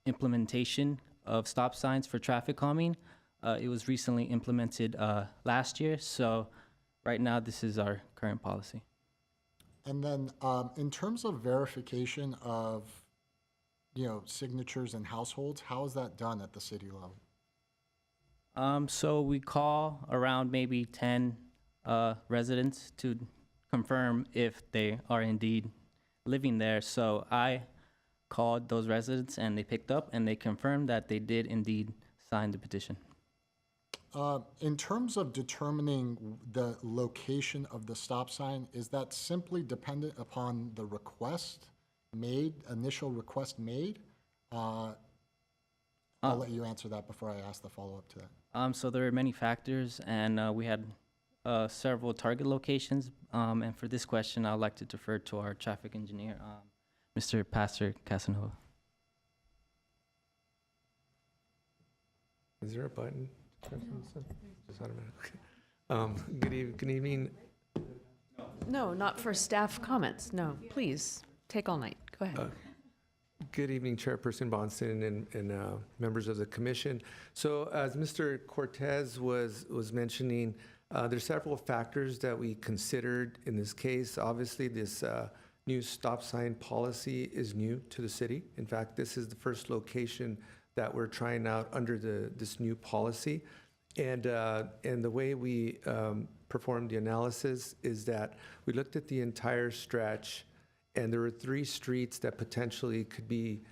implementation of stop signs for traffic calming. It was recently implemented last year. So right now, this is our current policy. And then in terms of verification of, signatures and households, how is that done at the city level? So we call around maybe 10 residents to confirm if they are indeed living there. So I called those residents and they picked up and they confirmed that they did indeed sign the petition. In terms of determining the location of the stop sign, is that simply dependent upon the initial request made? I'll let you answer that before I ask the follow-up to that. So there are many factors, and we had several target locations. And for this question, I'd like to defer to our traffic engineer, Mr. Pastor Casanova. Is there a button? Just automatic. Okay. Good evening. No, not for staff comments. No, please, take all night. Go ahead. Good evening, Chairperson Bonston and members of the commission. So as Mr. Cortez was mentioning, there's several factors that we considered in this case. Obviously, this new stop sign policy is new to the city. In fact, this is the first location that we're trying out under this new policy. And the way we performed the analysis is that we looked at the entire stretch, and there were 3 streets that potentially could be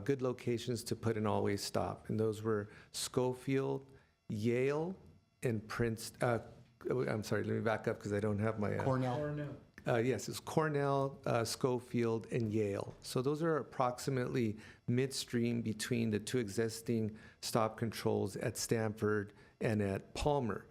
good locations to put an always stop. And those were Schofield, Yale, and Princeton. I'm sorry, let me back up because I don't have my... Cornell. Yes, it's Cornell, Schofield, and Yale. So those are approximately midstream between the 2 existing stop controls at Stanford and at Palmer.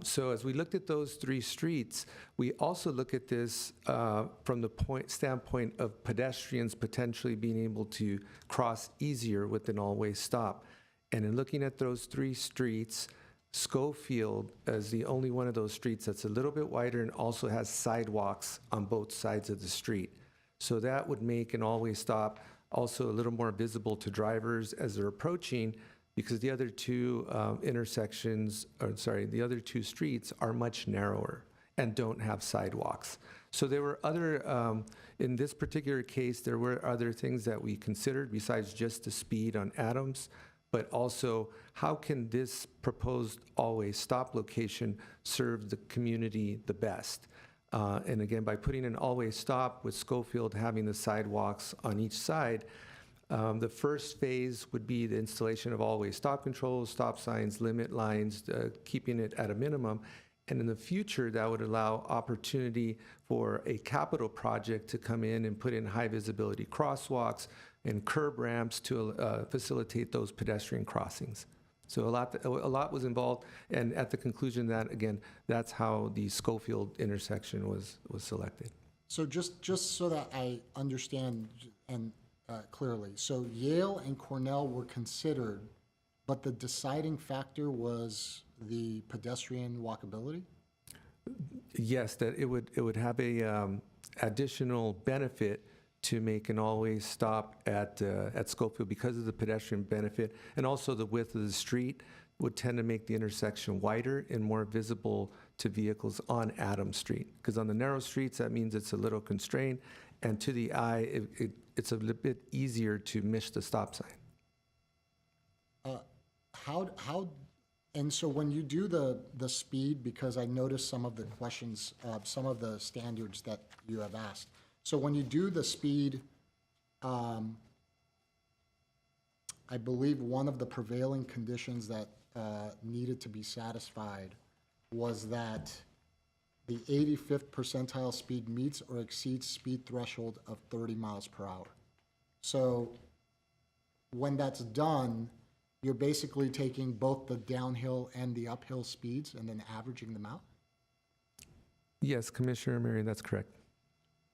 So as we looked at those 3 streets, we also look at this from the standpoint of pedestrians potentially being able to cross easier with an always stop. And in looking at those 3 streets, Schofield is the only one of those streets that's a little bit wider and also has sidewalks on both sides of the street. So that would make an always stop also a little more visible to drivers as they're approaching, because the other 2 the other 2 streets are much narrower and don't have sidewalks. So there were other, in this particular case, there were other things that we considered besides just the speed on Adams, but also how can this proposed always stop location serve the community the best? And again, by putting an always stop with Schofield having the sidewalks on each side, the first phase would be the installation of always stop controls, stop signs, limit lines, keeping it at a minimum. And in the future, that would allow opportunity for a capital project to come in and put in high visibility crosswalks and curb ramps to facilitate those pedestrian crossings. So a lot was involved, and at the conclusion that, again, that's how the Schofield intersection was selected. So just so that I understand and clearly, so Yale and Cornell were considered, but the deciding factor was the pedestrian walkability? Yes, that it would have a additional benefit to make an always stop at Schofield because of the pedestrian benefit, and also the width of the street would tend to make the intersection wider and more visible to vehicles on Adams Street. Because on the narrow streets, that means it's a little constrained, and to the eye, it's a little bit easier to miss the stop sign. And so when you do the speed, because I noticed some of the questions, some of the standards that you have asked. So when you do the speed, I believe one of the prevailing conditions that needed to be satisfied was that the 85th percentile speed meets or exceeds speed threshold of 30 miles per hour. So when that's done, you're basically taking both the downhill and the uphill speeds and then averaging them out? Yes, Commissioner Marion, that's correct.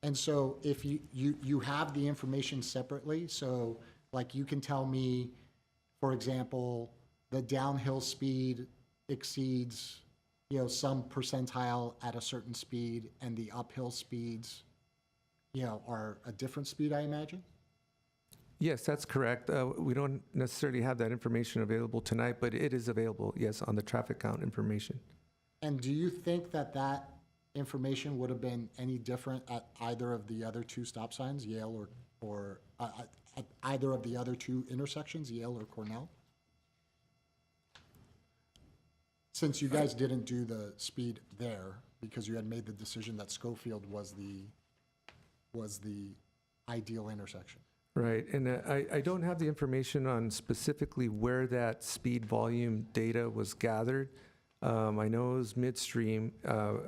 And so if you have the information separately, so like you can tell me, for example, the downhill speed exceeds, some percentile at a certain speed, and the uphill speeds, are a different speed, I imagine? Yes, that's correct. We don't necessarily have that information available tonight, but it is available, yes, on the traffic count information. And do you think that information would have been any different at either of the other two stop signs, Yale or at either of the other two intersections, Yale or Cornell? Since you guys didn't do the speed there because you had made the decision that Schofield was the ideal intersection. Right, and I don't have the information on specifically where that speed volume data was gathered. I know it was midstream.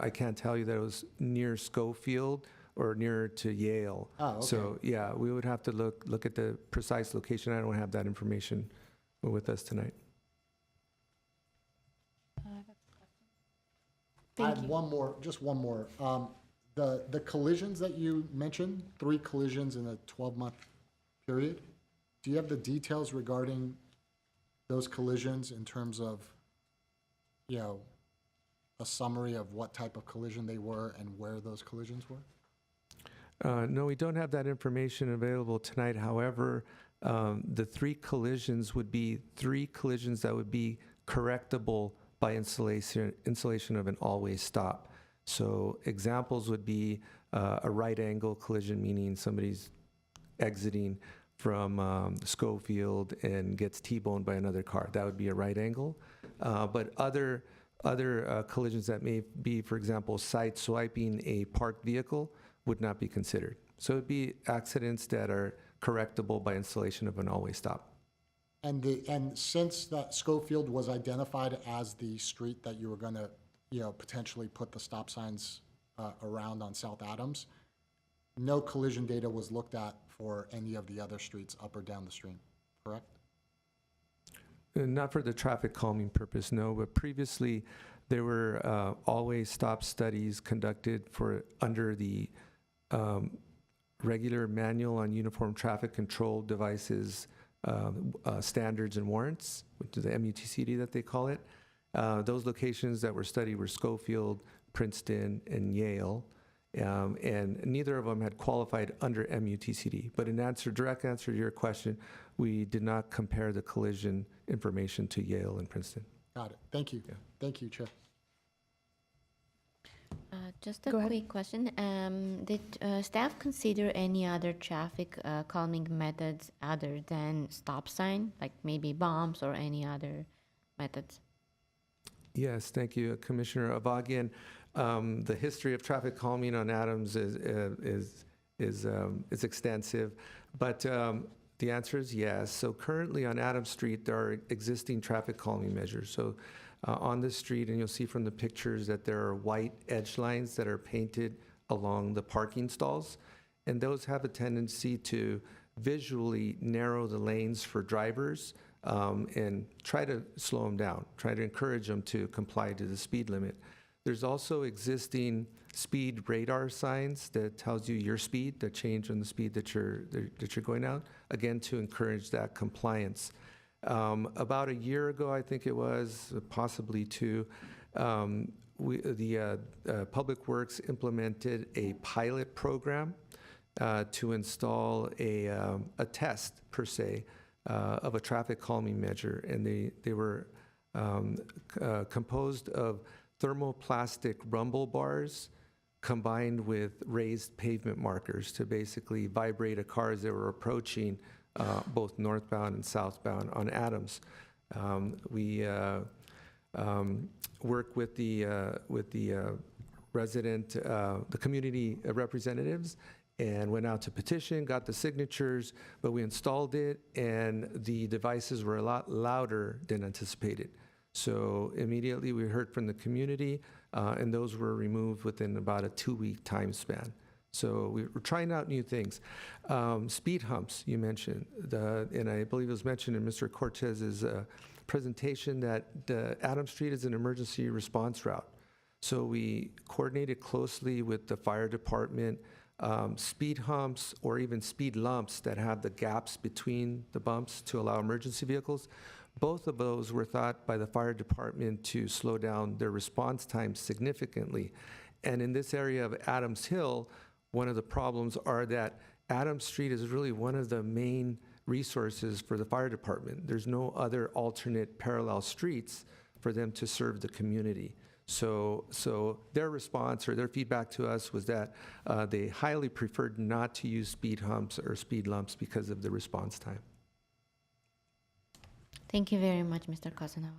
I can't tell you that it was near Schofield or nearer to Yale. Oh, okay. So, yeah, we would have to look at the precise location. I don't have that information with us tonight. I have just one more. The collisions that you mentioned, 3 collisions in a 12-month period, do you have the details regarding those collisions in terms of, a summary of what type of collision they were and where those collisions were? No, we don't have that information available tonight. However, the 3 collisions would be 3 collisions that would be correctable by installation of an always stop. So examples would be a right angle collision, meaning somebody's exiting from Schofield and gets T-boned by another car. That would be a right angle. But other collisions that may be, for example, side swiping a parked vehicle would not be considered. So it would be accidents that are correctable by installation of an always stop. And since that Schofield was identified as the street that you were going to, potentially put the stop signs around on South Adams, no collision data was looked at for any of the other streets up or down the stream, correct? Not for the traffic calming purpose, no, but previously there were always stop studies conducted under the regular manual on uniform traffic control devices standards and warrants, which is the MUTCD that they call it. Those locations that were studied were Schofield, Princeton, and Yale. And neither of them had qualified under MUTCD. But in direct answer to your question, we did not compare the collision information to Yale and Princeton. Got it. Thank you. Yeah. Thank you, Chair. Just a quick question. Did staff consider any other traffic calming methods other than stop sign, like maybe bombs or any other methods? Yes, thank you, Commissioner Avagian. The history of traffic calming on Adams is extensive, but the answer is yes. So currently on Adams Street, there are existing traffic calming measures. So on the street, and you'll see from the pictures that there are white edge lines that are painted along the parking stalls, and those have a tendency to visually narrow the lanes for drivers and try to slow them down, try to encourage them to comply to the speed limit. There's also existing speed radar signs that tells you your speed, the change in the speed that you're going out, again, to encourage that compliance. About a year ago, I think it was, possibly two, the Public Works implemented a pilot program to install a test, per se, of a traffic calming measure. And they were composed of thermoplastic rumble bars combined with raised pavement markers to basically vibrate a car as they were approaching both northbound and southbound on Adams. We work with the resident, the community representatives, and went out to petition, got the signatures, but we installed it, and the devices were a lot louder than anticipated. So immediately we heard from the community, and those were removed within about a 2-week time span. So we're trying out new things. Speed humps, you mentioned, and I believe it was mentioned in Mr. Cortez's presentation that Adams Street is an emergency response route. So we coordinated closely with the fire department. Speed humps or even speed lumps that have the gaps between the bumps to allow emergency vehicles. Both of those were thought by the fire department to slow down their response time significantly. And in this area of Adams Hill, one of the problems are that Adams Street is really one of the main resources for the fire department. There's no other alternate parallel streets for them to serve the community. So their response or their feedback to us was that they highly preferred not to use speed humps or speed lumps because of the response time. Thank you very much, Mr. Casanova.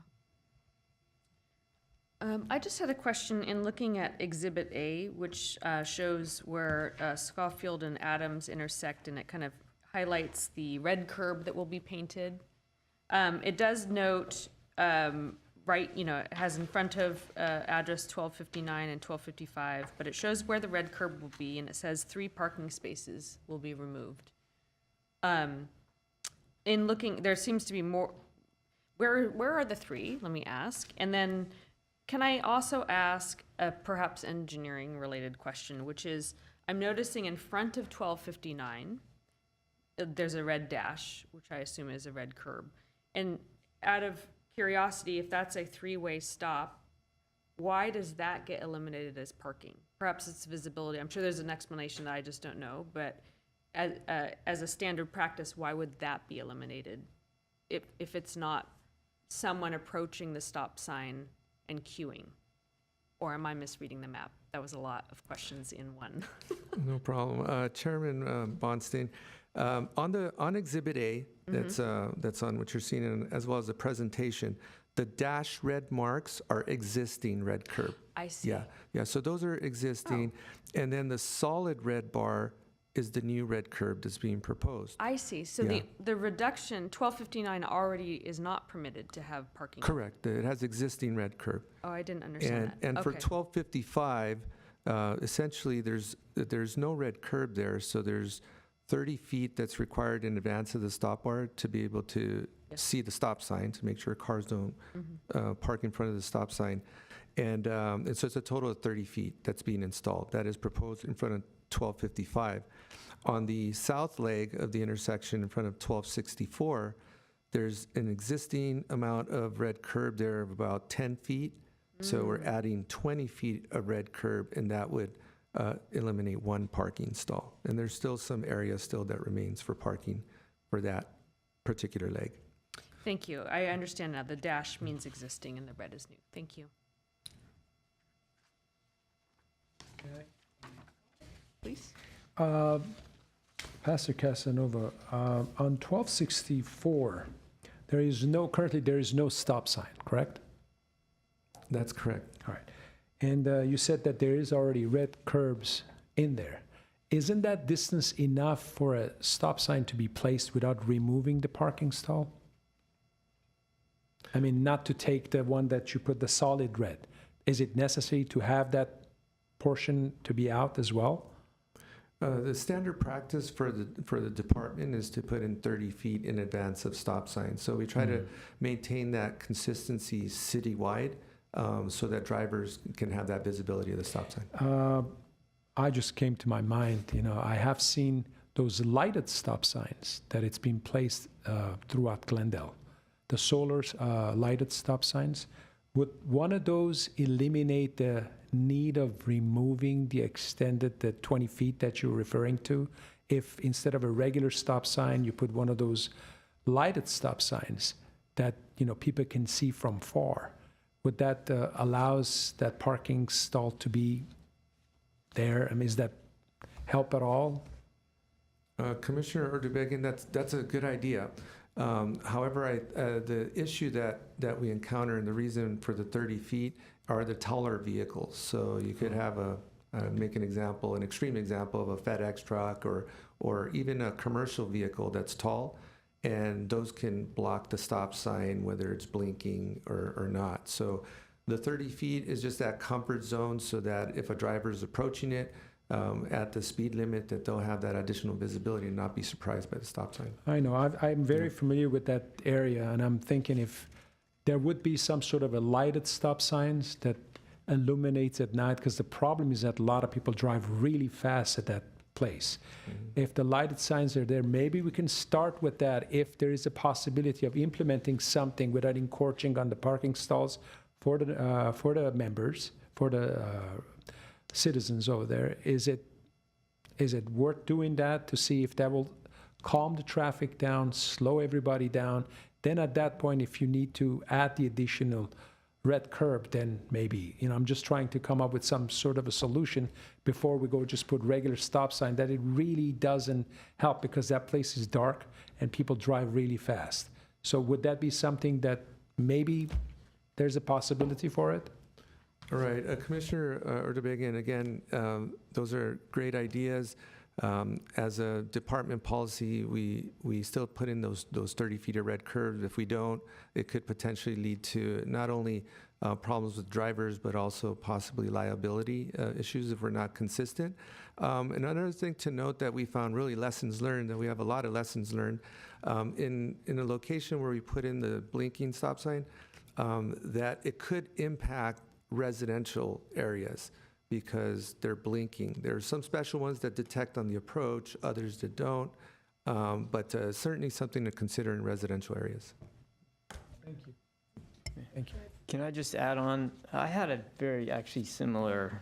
I just had a question in looking at Exhibit A, which shows where Schofield and Adams intersect, and it kind of highlights the red curb that will be painted. It does note, right, it has in front of address 1259 and 1255, but it shows where the red curb will be, and it says 3 parking spaces will be removed. In looking, there seems to be more. Where are the 3? Let me ask, and then. Can I also ask a perhaps engineering-related question, which is, I'm noticing in front of 1259, there's a red dash, which I assume is a red curb. And out of curiosity, if that's a 3-way stop, why does that get eliminated as parking? Perhaps it's visibility. I'm sure there's an explanation that I just don't know, but as a standard practice, why would that be eliminated if it's not someone approaching the stop sign and queuing? Or am I misreading the map? That was a lot of questions in one. No problem. Chairman Bonstein, on Exhibit A, that's on what you're seeing, as well as the presentation, the dash red marks are existing red curb. I see. Yeah. So those are existing, and then the solid red bar is the new red curb that's being proposed. I see. So Yeah. the reduction, 1259 already is not permitted to have parking. Correct. It has existing red curb. Oh, I didn't understand that. And for Okay. 1255, essentially there's no red curb there, so there's 30 feet that's required in advance of the stop bar to be able to see the stop sign, to make sure cars don't park in front of the stop sign. And so it's a total of 30 feet that's being installed. That is proposed in front of 1255. On the south leg of the intersection in front of 1264, there's an existing amount of red curb there of about 10 feet. So we're adding 20 feet of red curb, and that would eliminate 1 parking stall. And there's still some area still that remains for parking for that particular leg. Thank you. I understand now. The dash means existing and the red is new. Thank you. Please. Pastor Casanova, on 1264, currently there is no stop sign, correct? That's correct. All right. And you said that there is already red curbs in there. Isn't that distance enough for a stop sign to be placed without removing the parking stall? I mean, not to take the one that you put the solid red. Is it necessary to have that portion to be out as well? The standard practice for the department is to put in 30 feet in advance of stop signs. So we try to maintain that consistency citywide, so that drivers can have that visibility of the stop sign. I just came to my mind, I have seen those lighted stop signs that it's been placed throughout Glendale. the solar lighted stop signs, would one of those eliminate the need of removing the extended, the 20 feet that you're referring to? If instead of a regular stop sign, you put one of those lighted stop signs that, you know, people can see from far, would that allows that parking stall to be there? I mean, does that help at all? Commissioner Urdubegian, that's a good idea. However, the issue that we encounter and the reason for the 30 feet are the taller vehicles. So you could have make an example, an extreme example of a FedEx truck or even a commercial vehicle that's tall, and those can block the stop sign, whether it's blinking or not. So the 30 feet is just that comfort zone so that if a driver is approaching it at the speed limit, that they'll have that additional visibility and not be surprised by the stop sign. I know, I'm very familiar with that area, and I'm thinking if there would be some sort of a lighted stop signs that illuminates at night, because the problem is that a lot of people drive really fast at that place. If the lighted signs are there, maybe we can start with that if there is a possibility of implementing something without encroaching on the parking stalls for the members, for the citizens over there. Is it worth doing that to see if that will calm the traffic down, slow everybody down? Then at that point, if you need to add the additional red curb, then maybe, you know, I'm just trying to come up with some sort of a solution before we go just put regular stop sign, that it really doesn't help because that place is dark and people drive really fast. So would that be something that maybe there's a possibility for it? All right, Commissioner Urdubegian, again, those are great ideas. As a department policy, we still put in those 30 feet of red curves. If we don't, it could potentially lead to not only problems with drivers, but also possibly liability issues if we're not consistent. Another thing to note that we found really lessons learned, and we have a lot of lessons learned, in a location where we put in the blinking stop sign, that it could impact residential areas because they're blinking. There are some special ones that detect on the approach, others that don't, but certainly something to consider in residential areas. Thank you. Thank you. Can I just add on? I had a very actually similar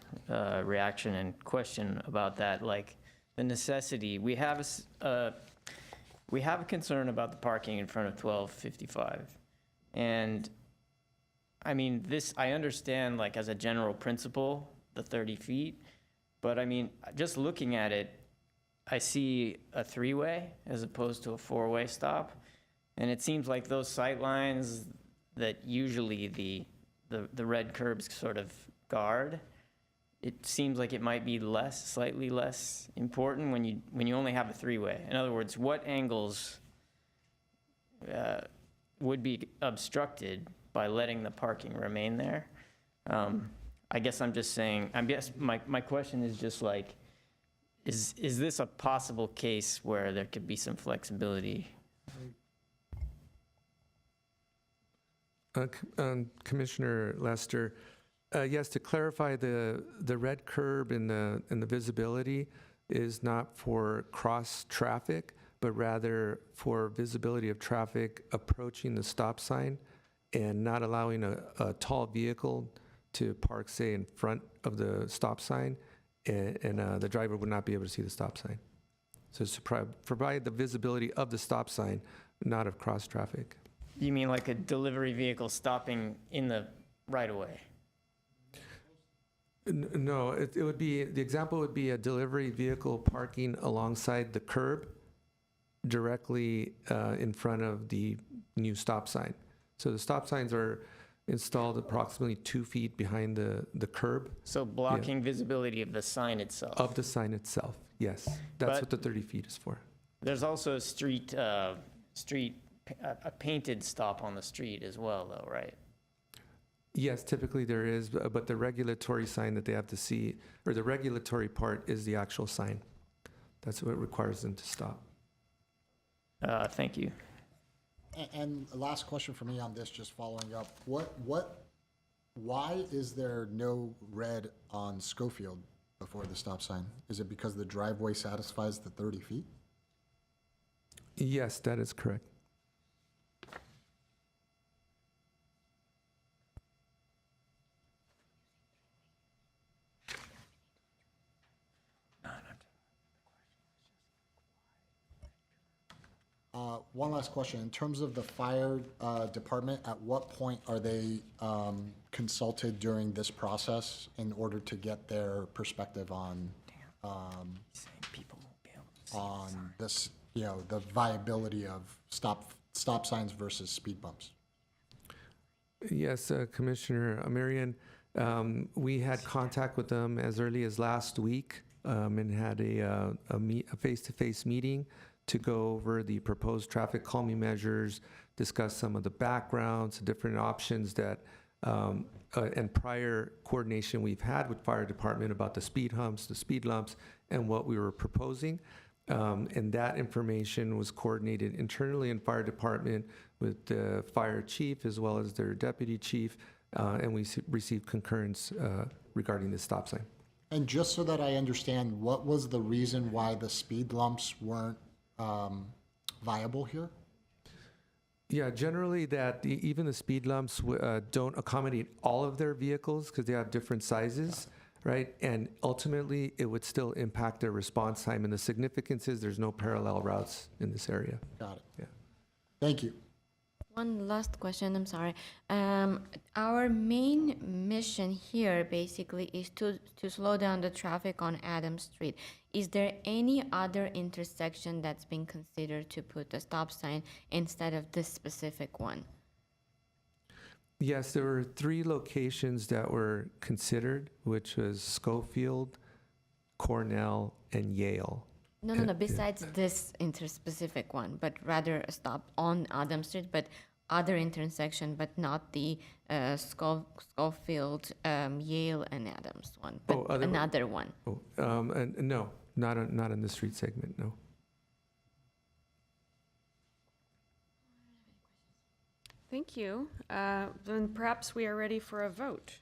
reaction and question about that, like the necessity. We have a concern about the parking in front of 1255, and I mean, I understand, like, as a general principle, the 30 feet, but I mean, just looking at it, I see a three-way as opposed to a four-way stop, and it seems like those sight lines that usually the red curbs sort of guard, it seems like it might be slightly less important when you only have a three-way. In other words, what angles would be obstructed by letting the parking remain there? I guess I'm just saying, my question is just like, is this a possible case where there could be some flexibility? Commissioner Lester, yes, to clarify, the red curb and the visibility is not for cross traffic, but rather for visibility of traffic approaching the stop sign and not allowing a tall vehicle to park, say, in front of the stop sign, and the driver would not be able to see the stop sign. So it's to provide the visibility of the stop sign, not of cross traffic. You mean like a delivery vehicle stopping in the right-of-way? No, it would be, the example would be a delivery vehicle parking alongside the curb directly in front of the new stop sign. So the stop signs are installed approximately 2 feet behind the curb. So blocking visibility of the sign itself? Of the sign itself, yes. That's what the 30 feet is for. There's also a a painted stop on the street as well, though, right? Yes, typically there is, but the regulatory sign that they have to see, or the regulatory part is the actual sign. That's what requires them to stop. Thank you. And last question for me on this, just following up, why is there no red on Schofield before the stop sign? Is it because the driveway satisfies the 30 feet? Yes, that is correct. One last question. In terms of the fire department, at what point are they consulted during this process in order to get their perspective on this, the viability of stop signs versus speed bumps? Yes, Commissioner Marion, we had contact with them as early as last week and had a face-to-face meeting to go over the proposed traffic calming measures, discuss some of the backgrounds, different options that, and prior coordination we've had with fire department about the speed humps, the speed lumps, and what we were proposing. And that information was coordinated internally in fire department with the fire chief as well as their deputy chief, and we received concurrence regarding the stop sign. And just so that I understand, what was the reason why the speed lumps weren't viable here? Yeah, generally that even the speed lumps don't accommodate all of their vehicles because they have different sizes, right? And ultimately, it would still impact their response time. And the significance is there's no parallel routes in this area. Got it. Yeah. Thank you. One last question, I'm sorry. Our main mission here basically is to slow down the traffic on Adams Street. Is there any other intersection that's been considered to put a stop sign instead of this specific one? Yes, there were 3 locations that were considered, which was Schofield, Cornell, and Yale. No, besides this interspecific one, but rather a stop on Adams Street, but other intersection, but not the Schofield, Yale, and Adams one, but another one. And no, not in the street segment, no. Thank you. Then perhaps we are ready for a vote.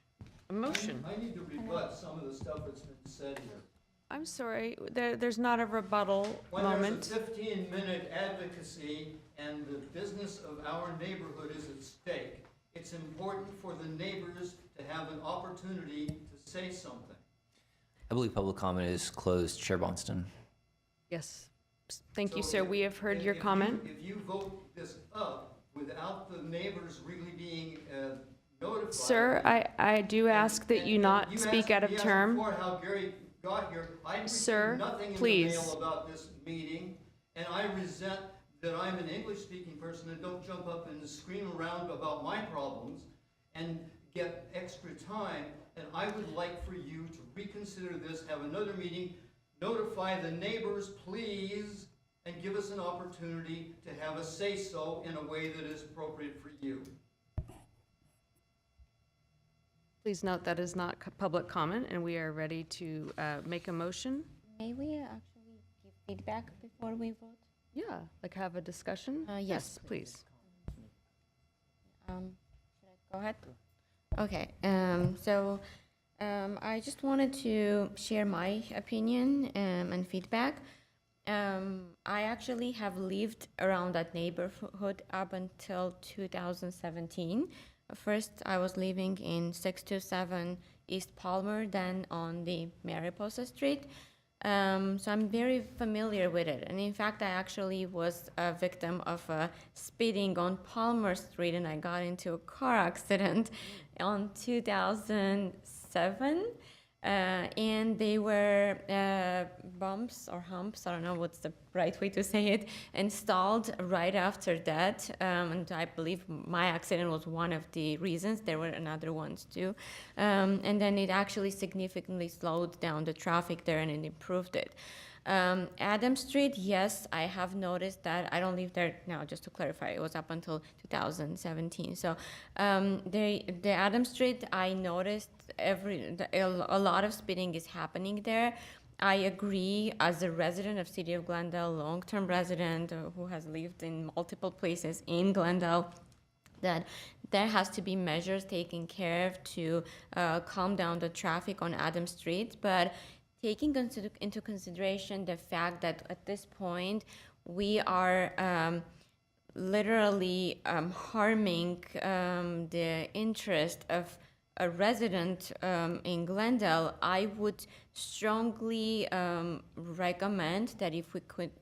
A motion. I need to rebut some of the stuff that's been said here. I'm sorry, there's not a rebuttal moment. When there's a 15-minute advocacy and the business of our neighborhood is at stake, it's important for the neighbors to have an opportunity to say something. I believe public comment is closed. Chair Bonston. Yes. Thank you, sir. We have heard your comment. If you vote this up without the neighbors really being notified. Sir, I do ask that you not speak out of term. Before how Gary got here, I received Sir, nothing in please. the mail about this meeting, and I resent that I'm an English-speaking person and don't jump up and scream around about my problems and get extra time. And I would like for you to reconsider this, have another meeting, notify the neighbors, please, and give us an opportunity to have a say-so in a way that is appropriate for you. Please note that is not public comment, and we are ready to make a motion. May we actually give feedback before we vote? Yeah, like have a discussion? Yes, please. Should I go ahead? Okay, so I just wanted to share my opinion and feedback. I actually have lived around that neighborhood up until 2017. First, I was living in 627 East Palmer, then on the Mariposa Street. So I'm very familiar with it. And in fact, I actually was a victim of speeding on Palmer Street, and I got into a car accident on 2007. And they were bumps or humps, I don't know what's the right way to say it, installed right after that. And I believe my accident was one of the reasons. There were another ones too. And then it actually significantly slowed down the traffic there and it improved it. Adams Street, yes, I have noticed that. I don't live there now, just to clarify. It was up until 2017. So the Adams Street, I noticed a lot of speeding is happening there. I agree, as a resident of City of Glendale, long-term resident who has lived in multiple places in Glendale, that there has to be measures taken care of to calm down the traffic on Adams Street. But taking into consideration the fact that at this point we are literally harming the interest of a resident in Glendale, I would strongly recommend that if we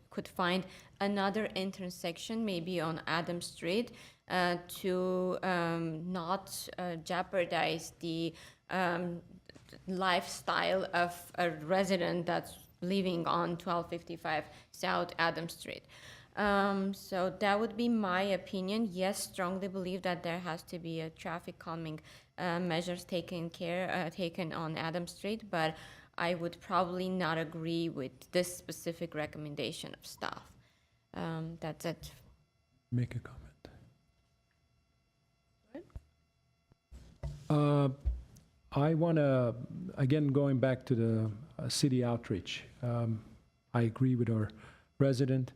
could find another intersection, maybe on Adams Street, to not jeopardize the lifestyle of a resident that's living on 1255 South Adams Street. So that would be my opinion. Yes, strongly believe that there has to be a traffic calming measures taken on Adams Street, but I would probably not agree with this specific recommendation of staff. That's it. Make a comment. I want to, again, going back to the city outreach, I agree with our resident.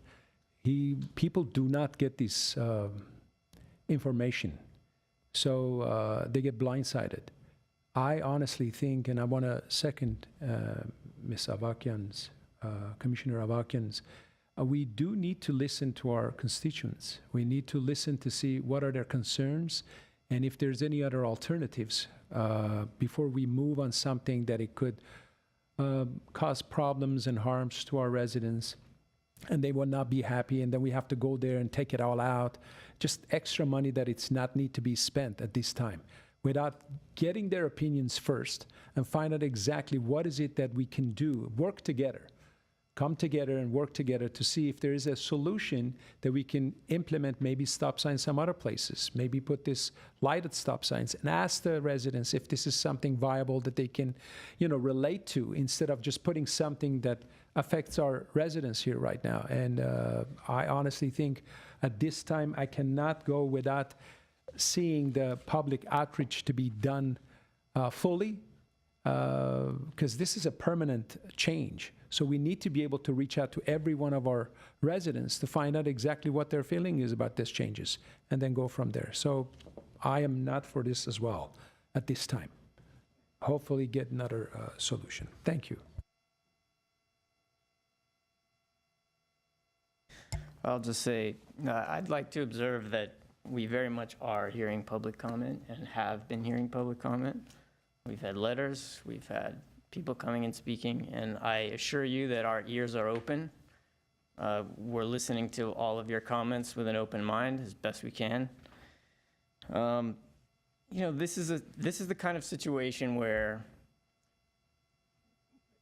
People do not get this information, so they get blindsided. I honestly think, and I want to second Ms. Avakian's, Commissioner Avakian's, we do need to listen to our constituents. We need to listen to see what are their concerns and if there's any other alternatives before we move on something that it could cause problems and harms to our residents, and they will not be happy, and then we have to go there and take it all out. Just extra money that it's not need to be spent at this time, without getting their opinions first and find out exactly what is it that we can do, work together, come together and work together to see if there is a solution that we can implement, maybe stop signs some other places, maybe put this lighted stop signs, and ask the residents if this is something viable that they can, relate to, instead of just putting something that affects our residents here right now. And I honestly think at this time I cannot go without seeing the public outreach to be done fully, because this is a permanent change. So we need to be able to reach out to every one of our residents to find out exactly what their feeling is about these changes, and then go from there. So I am not for this as well at this time. Hopefully get another solution. Thank you. I'll just say, I'd like to observe that we very much are hearing public comment and have been hearing public comment. We've had letters, we've had people coming and speaking, and I assure you that our ears are open. We're listening to all of your comments with an open mind as best we can. This is the kind of situation where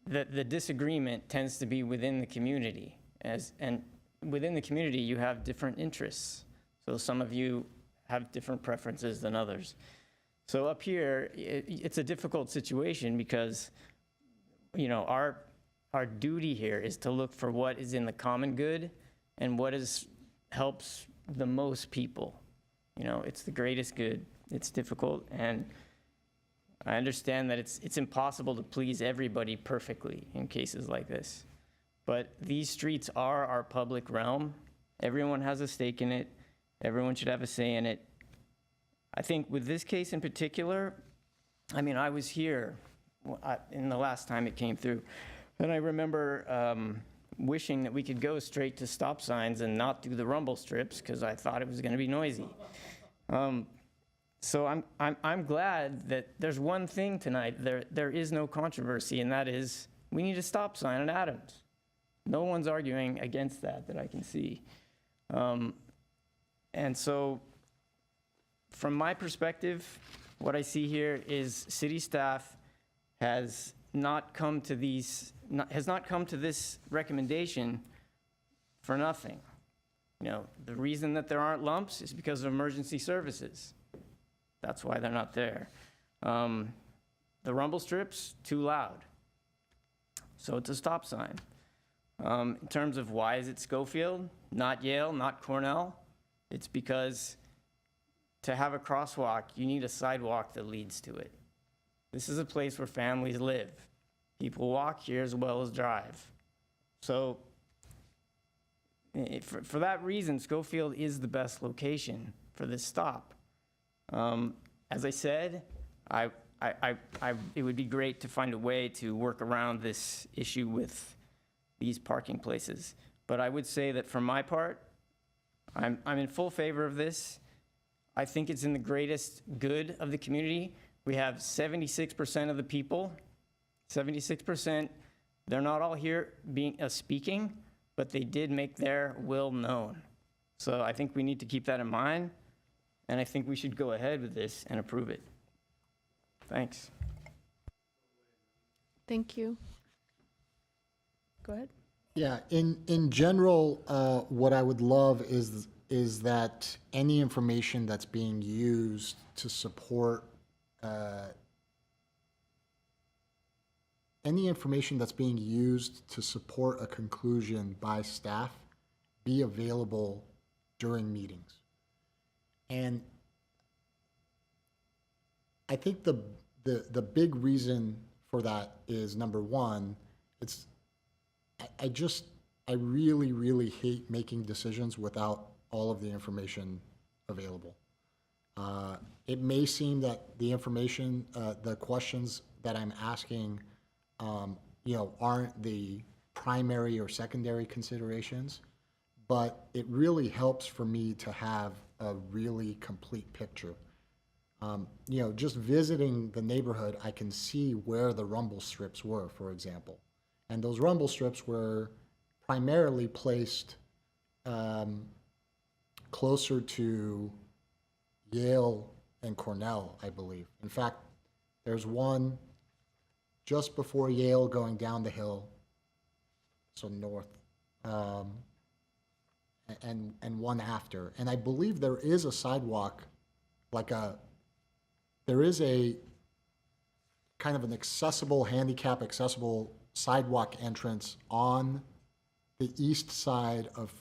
the disagreement tends to be within the community, and within the community you have different interests. So some of you have different preferences than others. So up here, it's a difficult situation because our duty here is to look for what is in the common good and what helps the most people. It's the greatest good. It's difficult, and I understand that it's impossible to please everybody perfectly in cases like this. But these streets are our public realm. Everyone has a stake in it. Everyone should have a say in it. I think with this case in particular, I was here in the last time it came through, and I remember wishing that we could go straight to stop signs and not do the rumble strips because I thought it was going to be noisy. So I'm glad that there's one thing tonight. There is no controversy, and that is we need a stop sign at Adams. No one's arguing against that I can see. And so from my perspective, what I see here is city staff has not come to this recommendation for nothing. The reason that there aren't lumps is because of emergency services. That's why they're not there. The rumble strips, too loud. So it's a stop sign. In terms of why is it Schofield, not Yale, not Cornell, it's because to have a crosswalk, you need a sidewalk that leads to it. This is a place where families live. People walk here as well as drive. So for that reason, Schofield is the best location for this stop. As I said, it would be great to find a way to work around this issue with these parking places. But I would say that for my part, I'm in full favor of this. I think it's in the greatest good of the community. We have 76% of the people, 76% They're not all here speaking, but they did make their will known. So I think we need to keep that in mind, and I think we should go ahead with this and approve it. Thanks. Thank you. Go ahead. Yeah, in general, what I would love is that any information that's being used to support a conclusion by staff be available during meetings. And I think the big reason for that is, number one, I really, really hate making decisions without all of the information available. It may seem that the information, the questions that I'm asking, aren't the primary or secondary considerations, but it really helps for me to have a really complete picture. Just visiting the neighborhood, I can see where the rumble strips were, for example. And those rumble strips were primarily placed closer to Yale and Cornell, I believe. In fact, there's one just before Yale going down the hill, so north, and one after. And I believe there is a sidewalk, there is a kind of an handicap accessible sidewalk entrance on the east side of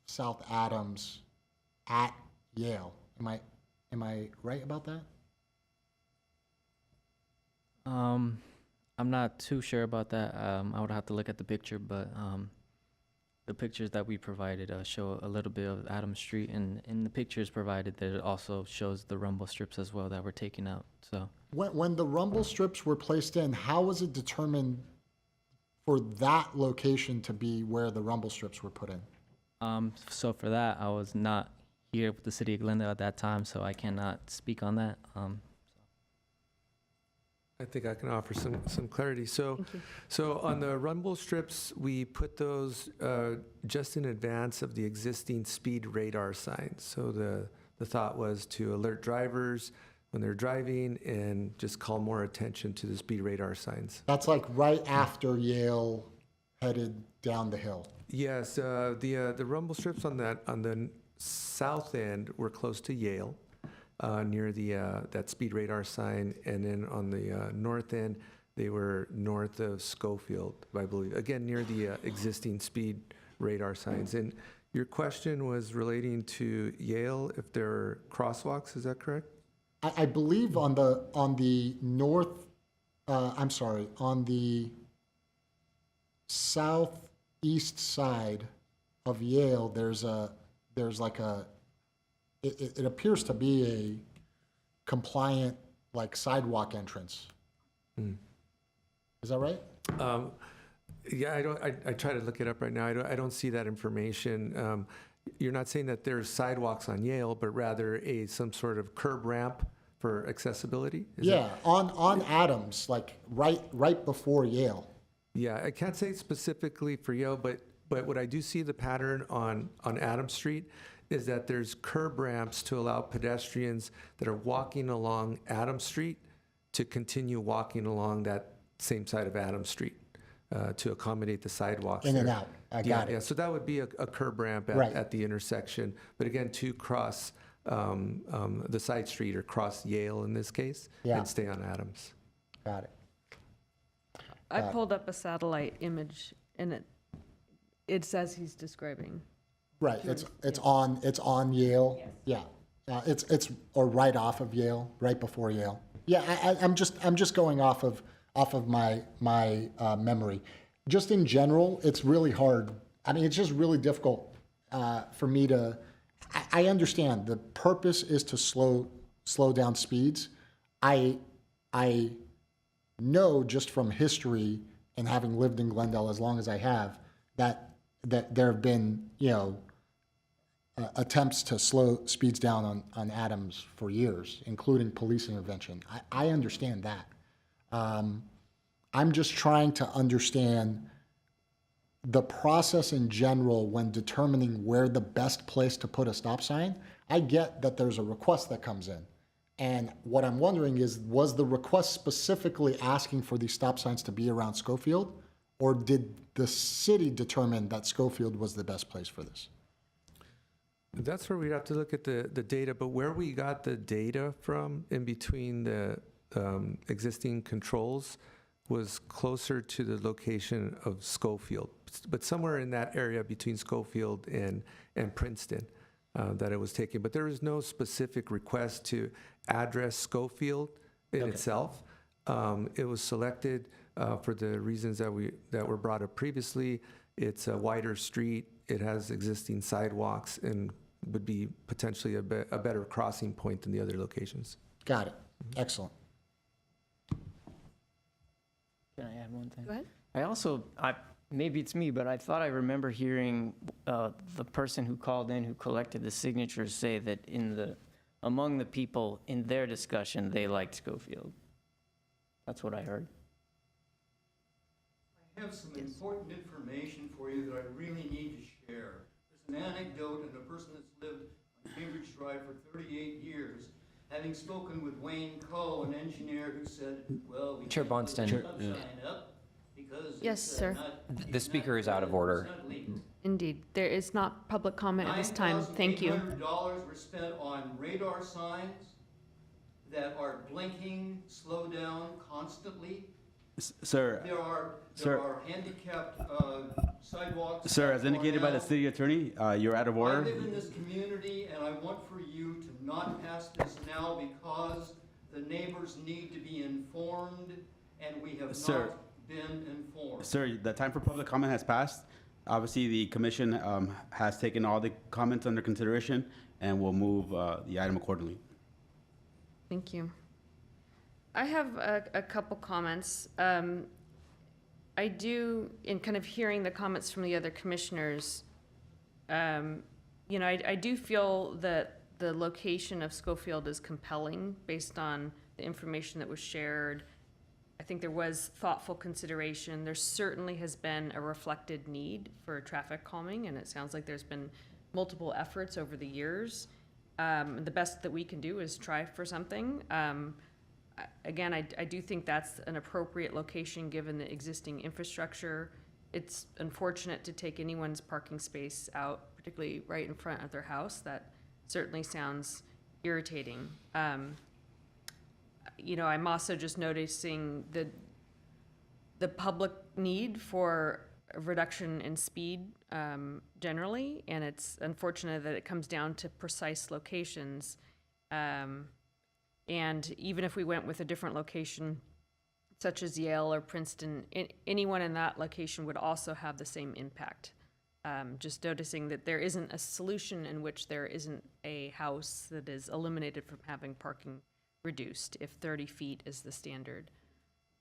South Adams at Yale. Am I right about that? I'm not too sure about that. I would have to look at the picture, but the pictures that we provided show a little bit of Adams Street, and in the pictures provided, there also shows the rumble strips as well that were taken out. So When the rumble strips were placed in, how was it determined for that location to be where the rumble strips were put in? so for that, I was not here with the city of Glendale at that time, so I cannot speak on that. I think I can offer some clarity. So on the rumble strips, we put those just in advance of the existing speed radar signs. So the thought was to alert drivers when they're driving and just call more attention to the speed radar signs. That's like right after Yale headed down the hill. Yes, the rumble strips on the south end were close to Yale. Near that speed radar sign, and then on the north end, they were north of Schofield, I believe. Again, near the existing speed radar signs. And your question was relating to Yale, if there are crosswalks, is that correct? I believe on the north, on the southeast side of Yale, it appears to be a compliant, sidewalk entrance. Is that right? Yeah, I try to look it up right now. I don't see that information. You're not saying that there's sidewalks on Yale, but rather some sort of curb ramp for accessibility? On Adams, right before Yale. Yeah, I can't say specifically for Yale, but what I do see the pattern on Adams Street is that there's curb ramps to allow pedestrians that are walking along Adams Street to continue walking along that same side of Adams Street to accommodate the sidewalks. In and out. I got it. Yeah, so that would be a curb ramp at the intersection. But again, to cross the side street or cross Yale in this case, and stay on Adams. Got it. I pulled up a satellite image, and it says he's describing. Right, it's on Yale. Yes. Yeah, it's right off of Yale, right before Yale. Yeah, I'm just going off of my memory. Just in general, it's really hard. I mean, it's just really difficult for me to. I understand the purpose is to slow down speeds. I know just from history and having lived in Glendale as long as I have that there have been attempts to slow speeds down on Adams for years, including police intervention. I understand that. I'm just trying to understand the process in general when determining where the best place to put a stop sign. I get that there's a request that comes in. And what I'm wondering is, was the request specifically asking for these stop signs to be around Schofield? Or did the city determine that Schofield was the best place for this? That's where we'd have to look at the data, but where we got the data from in between the existing controls was closer to the location of Schofield, but somewhere in that area between Schofield and Princeton that it was taken. But there was no specific request to address Schofield in itself. It was selected for the reasons that were brought up previously. It's a wider street. It has existing sidewalks and would be potentially a better crossing point than the other locations. Got it. Excellent. Can I add one thing? Go ahead. I also, maybe it's me, but I thought I remember hearing the person who called in, who collected the signatures, say that among the people in their discussion, they liked Schofield. That's what I heard. I have some important information for you that I really need to share. There's an anecdote of a person that's lived on Cambridge Drive for 38 years, having spoken with Wayne Coe, an engineer who said, well, we Chair can't put a Bonston. stop sign up because Yes, it's, sir. The speaker is out of order. it's not legal. Indeed, there is not public comment at this time. Thank you. $9,800 were spent on radar signs that are blinking, slow down constantly. Sir, There are Sir. handicapped sidewalks. sir, as that are indicated by the now. city attorney, you're out of I order. live in this community, and I want for you to not pass this now because the neighbors need to be informed, and we have Sir. not been informed. Sir, the time for public comment has passed. Obviously, the commission has taken all the comments under consideration and will move the item accordingly. Thank you. I have a couple comments. I do, in kind of hearing the comments from the other commissioners, I do feel that the location of Schofield is compelling based on the information that was shared. I think there was thoughtful consideration. There certainly has been a reflected need for traffic calming, and it sounds like there's been multiple efforts over the years. The best that we can do is try for something. Again, I do think that's an appropriate location given the existing infrastructure. It's unfortunate to take anyone's parking space out, particularly right in front of their house. That certainly sounds irritating. I'm also just noticing the public need for a reduction in speed generally, and it's unfortunate that it comes down to precise locations. And even if we went with a different location, such as Yale or Princeton, anyone in that location would also have the same impact. Just noticing that there isn't a solution in which there isn't a house that is eliminated from having parking reduced if 30 feet is the standard.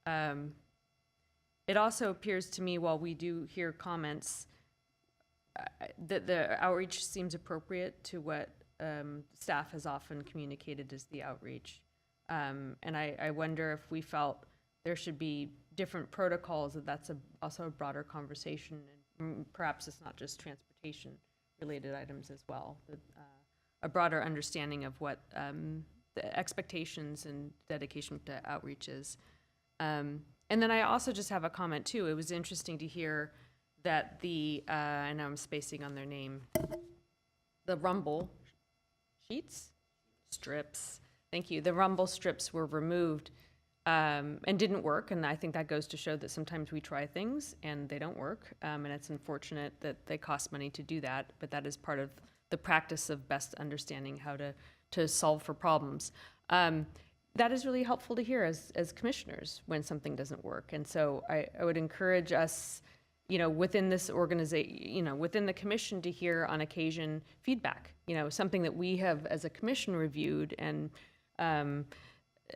It also appears to me, while we do hear comments, that the outreach seems appropriate to what staff has often communicated as the outreach. And I wonder if we felt there should be different protocols, that's also a broader conversation. And perhaps it's not just transportation related items as well, but a broader understanding of what the expectations and dedication to outreach is. And then I also just have a comment too. It was interesting to hear that I know I'm spacing on their name, the rumble strips. Thank you. The rumble strips were removed and didn't work. And I think that goes to show that sometimes we try things and they don't work. And it's unfortunate that they cost money to do that, but that is part of the practice of best understanding how to solve for problems. That is really helpful to hear as commissioners when something doesn't work. And so I would encourage us, within this organization, within the commission, to hear on occasion feedback, something that we have as a commission reviewed and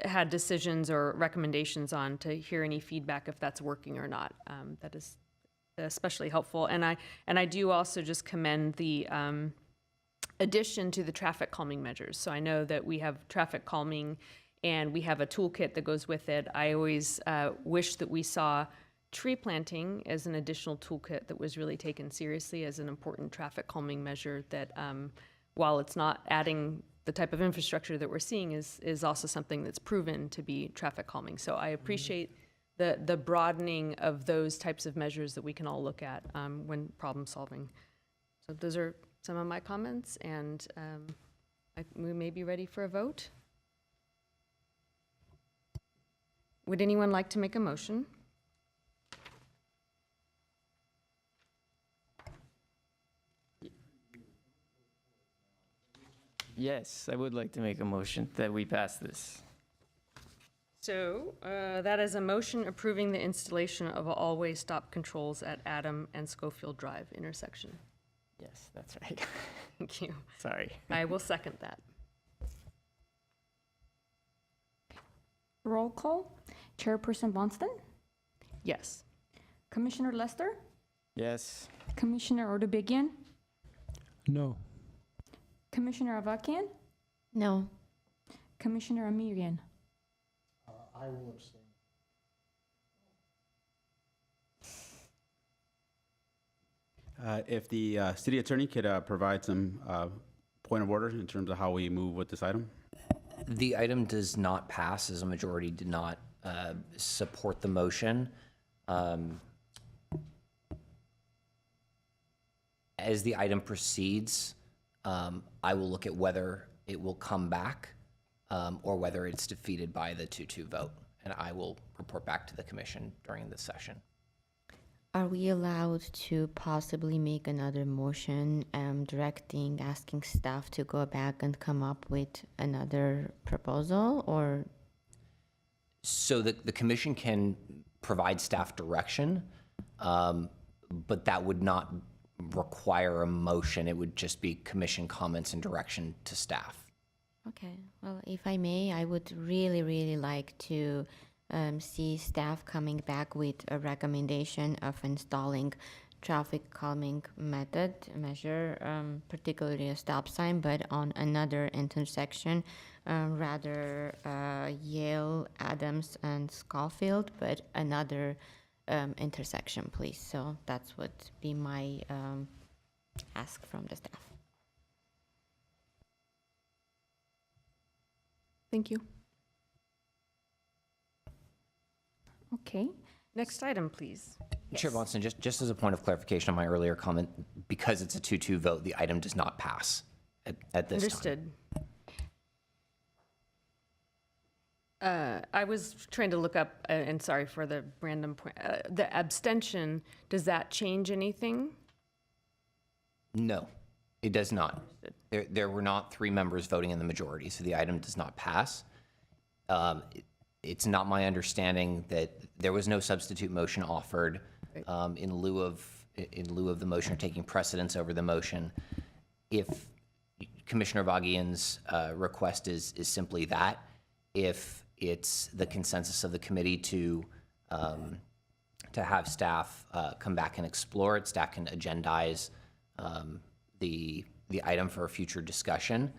had decisions or recommendations on, to hear any feedback if that's working or not. That is especially helpful. And I do also just commend the addition to the traffic calming measures. So I know that we have traffic calming and we have a toolkit that goes with it. I always wish that we saw tree planting as an additional toolkit that was really taken seriously as an important traffic calming measure that, while it's not adding the type of infrastructure that we're seeing, is also something that's proven to be traffic calming. So I appreciate the broadening of those types of measures that we can all look at when problem solving. So those are some of my comments, and we may be ready for a vote. Would anyone like to make a motion? Yes, I would like to make a motion that we pass this. So that is a motion approving the installation of all-way stop controls at Adam and Schofield Drive intersection. Yes, that's right. Thank you. Sorry. I will second that. Roll call. Chairperson Bonston, Yes. Commissioner Lester, Yes. Commissioner Ordobigian, No. Commissioner Avakian, No. Commissioner Amirian. I will abstain. If the city attorney could provide some point of order in terms of how we move with this item? The item does not pass as a majority did not support the motion. As the item proceeds, I will look at whether it will come back or whether it's defeated by the 2-2 vote. And I will report back to the commission during this session. Are we allowed to possibly make another motion asking staff to go back and come up with another proposal, or? So the commission can provide staff direction, but that would not require a motion. It would just be commission comments and direction to staff. Okay, well, if I may, I would really, really like to see staff coming back with a recommendation of installing traffic calming measure, particularly a stop sign, but on another intersection, rather Yale, Adams, and Schofield, but another intersection, please. So that's would be my ask from the staff. Thank you. Okay. Next item, please. Chair Bonston, just as a point of clarification on my earlier comment, because it's a 2-2 vote, the item does not pass at this time. Understood. I was trying to look up, and sorry for the random point, the abstention, does that change anything? No, it does not. There were not 3 members voting in the majority, so the item does not pass. It's not my understanding that there was no substitute motion offered in lieu of the motion or taking precedence over the motion. If Commissioner Vagian's request is simply that, if it's the consensus of the committee to have staff come back and explore it, staff can agendize the item for a future discussion,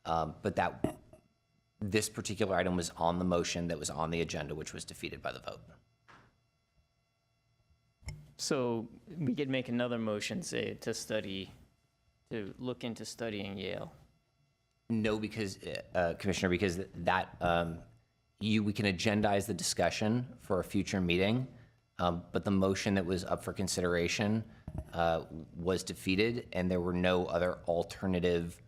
but this particular item was on the motion that was on the agenda, which was defeated by the vote. So we could make another motion, say, to look into studying Yale. No, because, Commissioner, because that, we can agendize the discussion for a future meeting, but the motion that was up for consideration was defeated, and there were no other alternative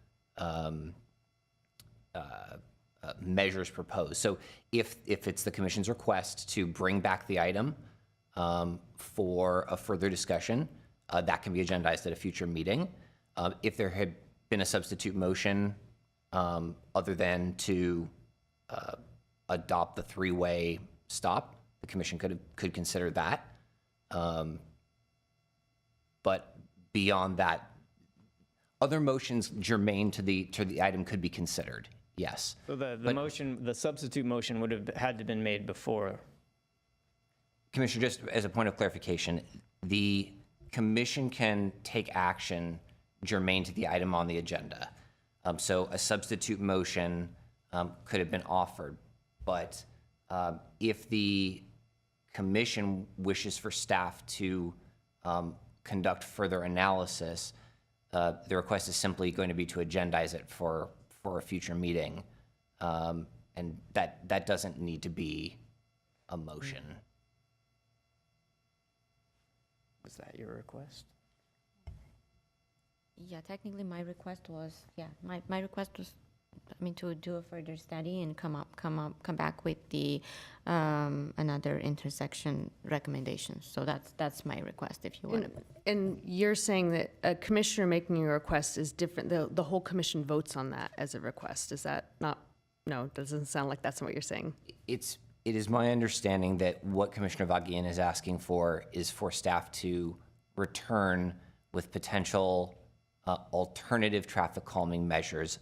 measures proposed. So if it's the commission's request to bring back the item for a further discussion, that can be agendized at a future meeting. If there had been a substitute motion other than to adopt the 3-way stop, the commission could consider that. But beyond that, other motions germane to the item could be considered. Yes. So the substitute motion would have had to been made before. Commissioner, just as a point of clarification, the commission can take action germane to the item on the agenda. So a substitute motion could have been offered, But if the commission wishes for staff to conduct further analysis, the request is simply going to be to agendize it for a future meeting. And that doesn't need to be a motion. Was that your request? Yeah, technically my request was, my request was, to do a further study and come back with the another intersection recommendations. So that's my request, if you want. And you're saying that a commissioner making a request is different, the whole commission votes on that as a request. Is that not, no, it doesn't sound like that's what you're saying. It is my understanding that what Commissioner Vagian is asking for is for staff to return with potential alternative traffic calming measures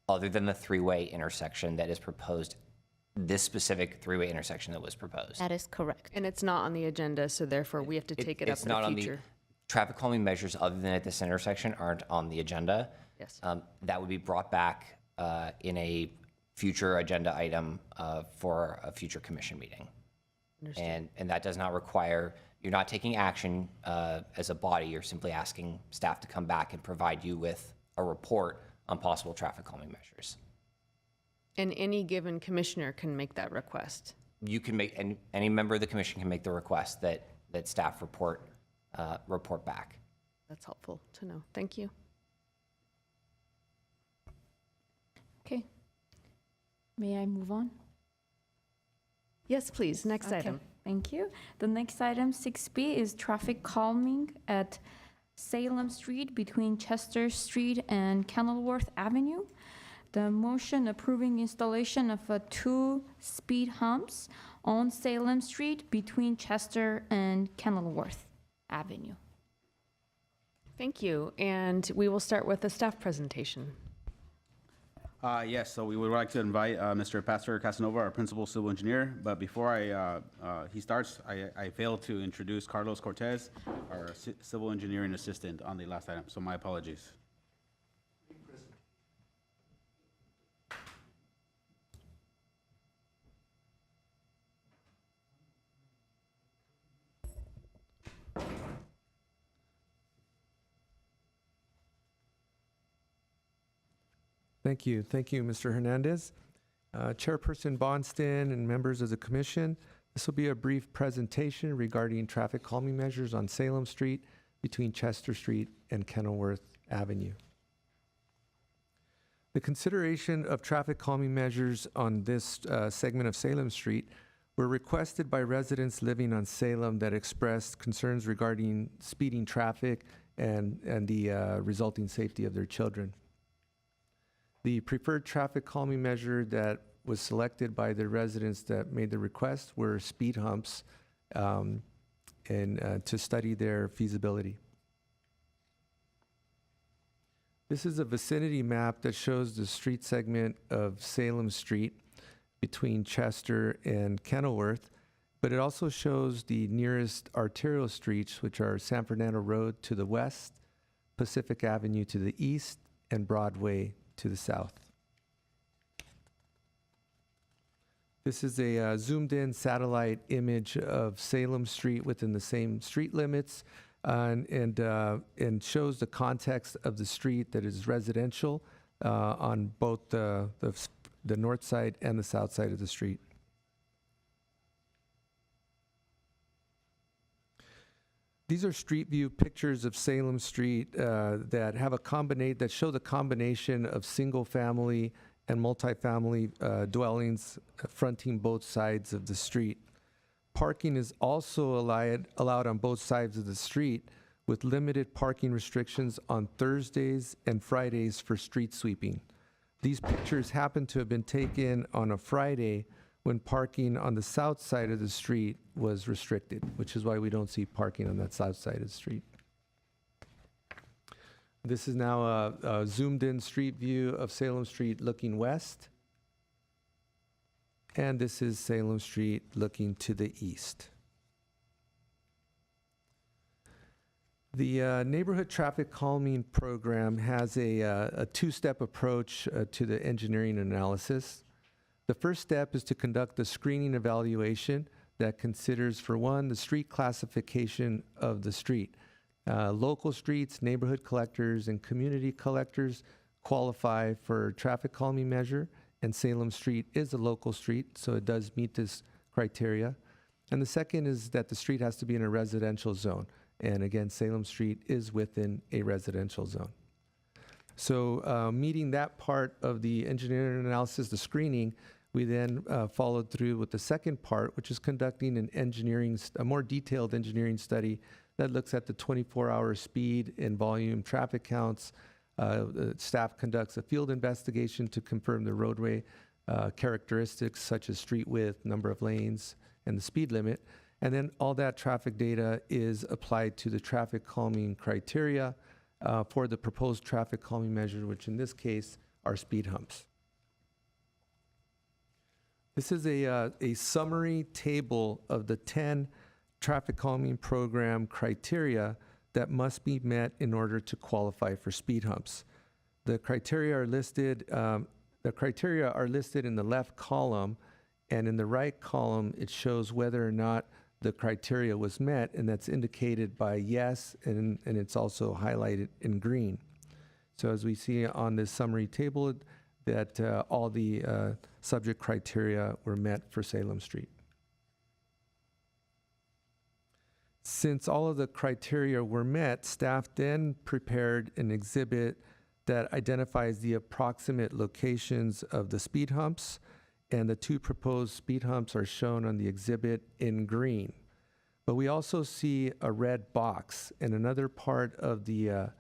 other than the three-way intersection that is proposed, this specific three-way intersection that was proposed. That is correct. And it's not on the agenda, so therefore we have to take it up It's in not the on the, future. traffic calming measures other than at this intersection aren't on the agenda. Yes. That would be brought back in a future agenda item for a future commission meeting. Understood. And that does not require, you're not taking action as a body, you're simply asking staff to come back and provide you with a report on possible traffic calming measures. And any given commissioner can make that request. You can make, any member of the commission can make the request that staff report back. That's helpful to know. Thank you. Okay. May I move on? Yes, please. Next Okay, item. thank you. The next item, 6B, is traffic calming at Salem Street between Chester Street and Kenilworth Avenue. The motion approving installation of 2 speed humps on Salem Street between Chester and Kenilworth Avenue. Thank you. And we will start with a staff presentation. Yes, so we would like to invite Mr. Pastor Casanova, our principal civil engineer. But before he starts, I failed to introduce Carlos Cortez, our civil engineering assistant on the last item, so my apologies. Thank you. Thank you, Mr. Hernandez. Chairperson Bonston and members of the commission, this will be a brief presentation regarding traffic calming measures on Salem Street between Chester Street and Kenilworth Avenue. The consideration of traffic calming measures on this segment of Salem Street were requested by residents living on Salem that expressed concerns regarding speeding traffic and the resulting safety of their children. The preferred traffic calming measure that was selected by the residents that made the request were speed humps and to study their feasibility. This is a vicinity map that shows the street segment of Salem Street between Chester and Kenilworth, but it also shows the nearest arterial streets, which are San Fernando Road to the west, Pacific Avenue to the east, and Broadway to the south. This is a zoomed-in satellite image of Salem Street within the same street limits, and shows the context of the street that is residential on both the north side and the south side of the street. These are street view pictures of Salem Street that have that show the combination of single-family and multifamily dwellings fronting both sides of the street. Parking is also allowed on both sides of the street, with limited parking restrictions on Thursdays and Fridays for street sweeping. These pictures happen to have been taken on a Friday when parking on the south side of the street was restricted, which is why we don't see parking on that south side of the street. This is now a zoomed-in street view of Salem Street looking west. And this is Salem Street looking to the east. The Neighborhood Traffic Calming Program has a two-step approach to the engineering analysis. The first step is to conduct the screening evaluation that considers, for one, the street classification of the street. Local streets, neighborhood collectors, and community collectors qualify for traffic calming measure, and Salem Street is a local street, so it does meet this criteria. And the second is that the street has to be in a residential zone. And again, Salem Street is within a residential zone. So meeting that part of the engineering analysis, the screening, we then followed through with the second part, which is conducting a more detailed engineering study that looks at the 24-hour speed and volume traffic counts. The staff conducts a field investigation to confirm the roadway characteristics such as street width, number of lanes, and the speed limit. And then all that traffic data is applied to the traffic calming criteria for the proposed traffic calming measure, which in this case are speed humps. This is a summary table of the 10 traffic calming program criteria that must be met in order to qualify for speed humps. The criteria are listed. The criteria are listed in the left column, and in the right column, it shows whether or not the criteria was met, and that's indicated by yes, and it's also highlighted in green. So as we see on this summary table, that all the subject criteria were met for Salem Street. Since all of the criteria were met, staff then prepared an exhibit that identifies the approximate locations of the speed humps, and the 2 proposed speed humps are shown on the exhibit in green. But we also see a red box, and another part of the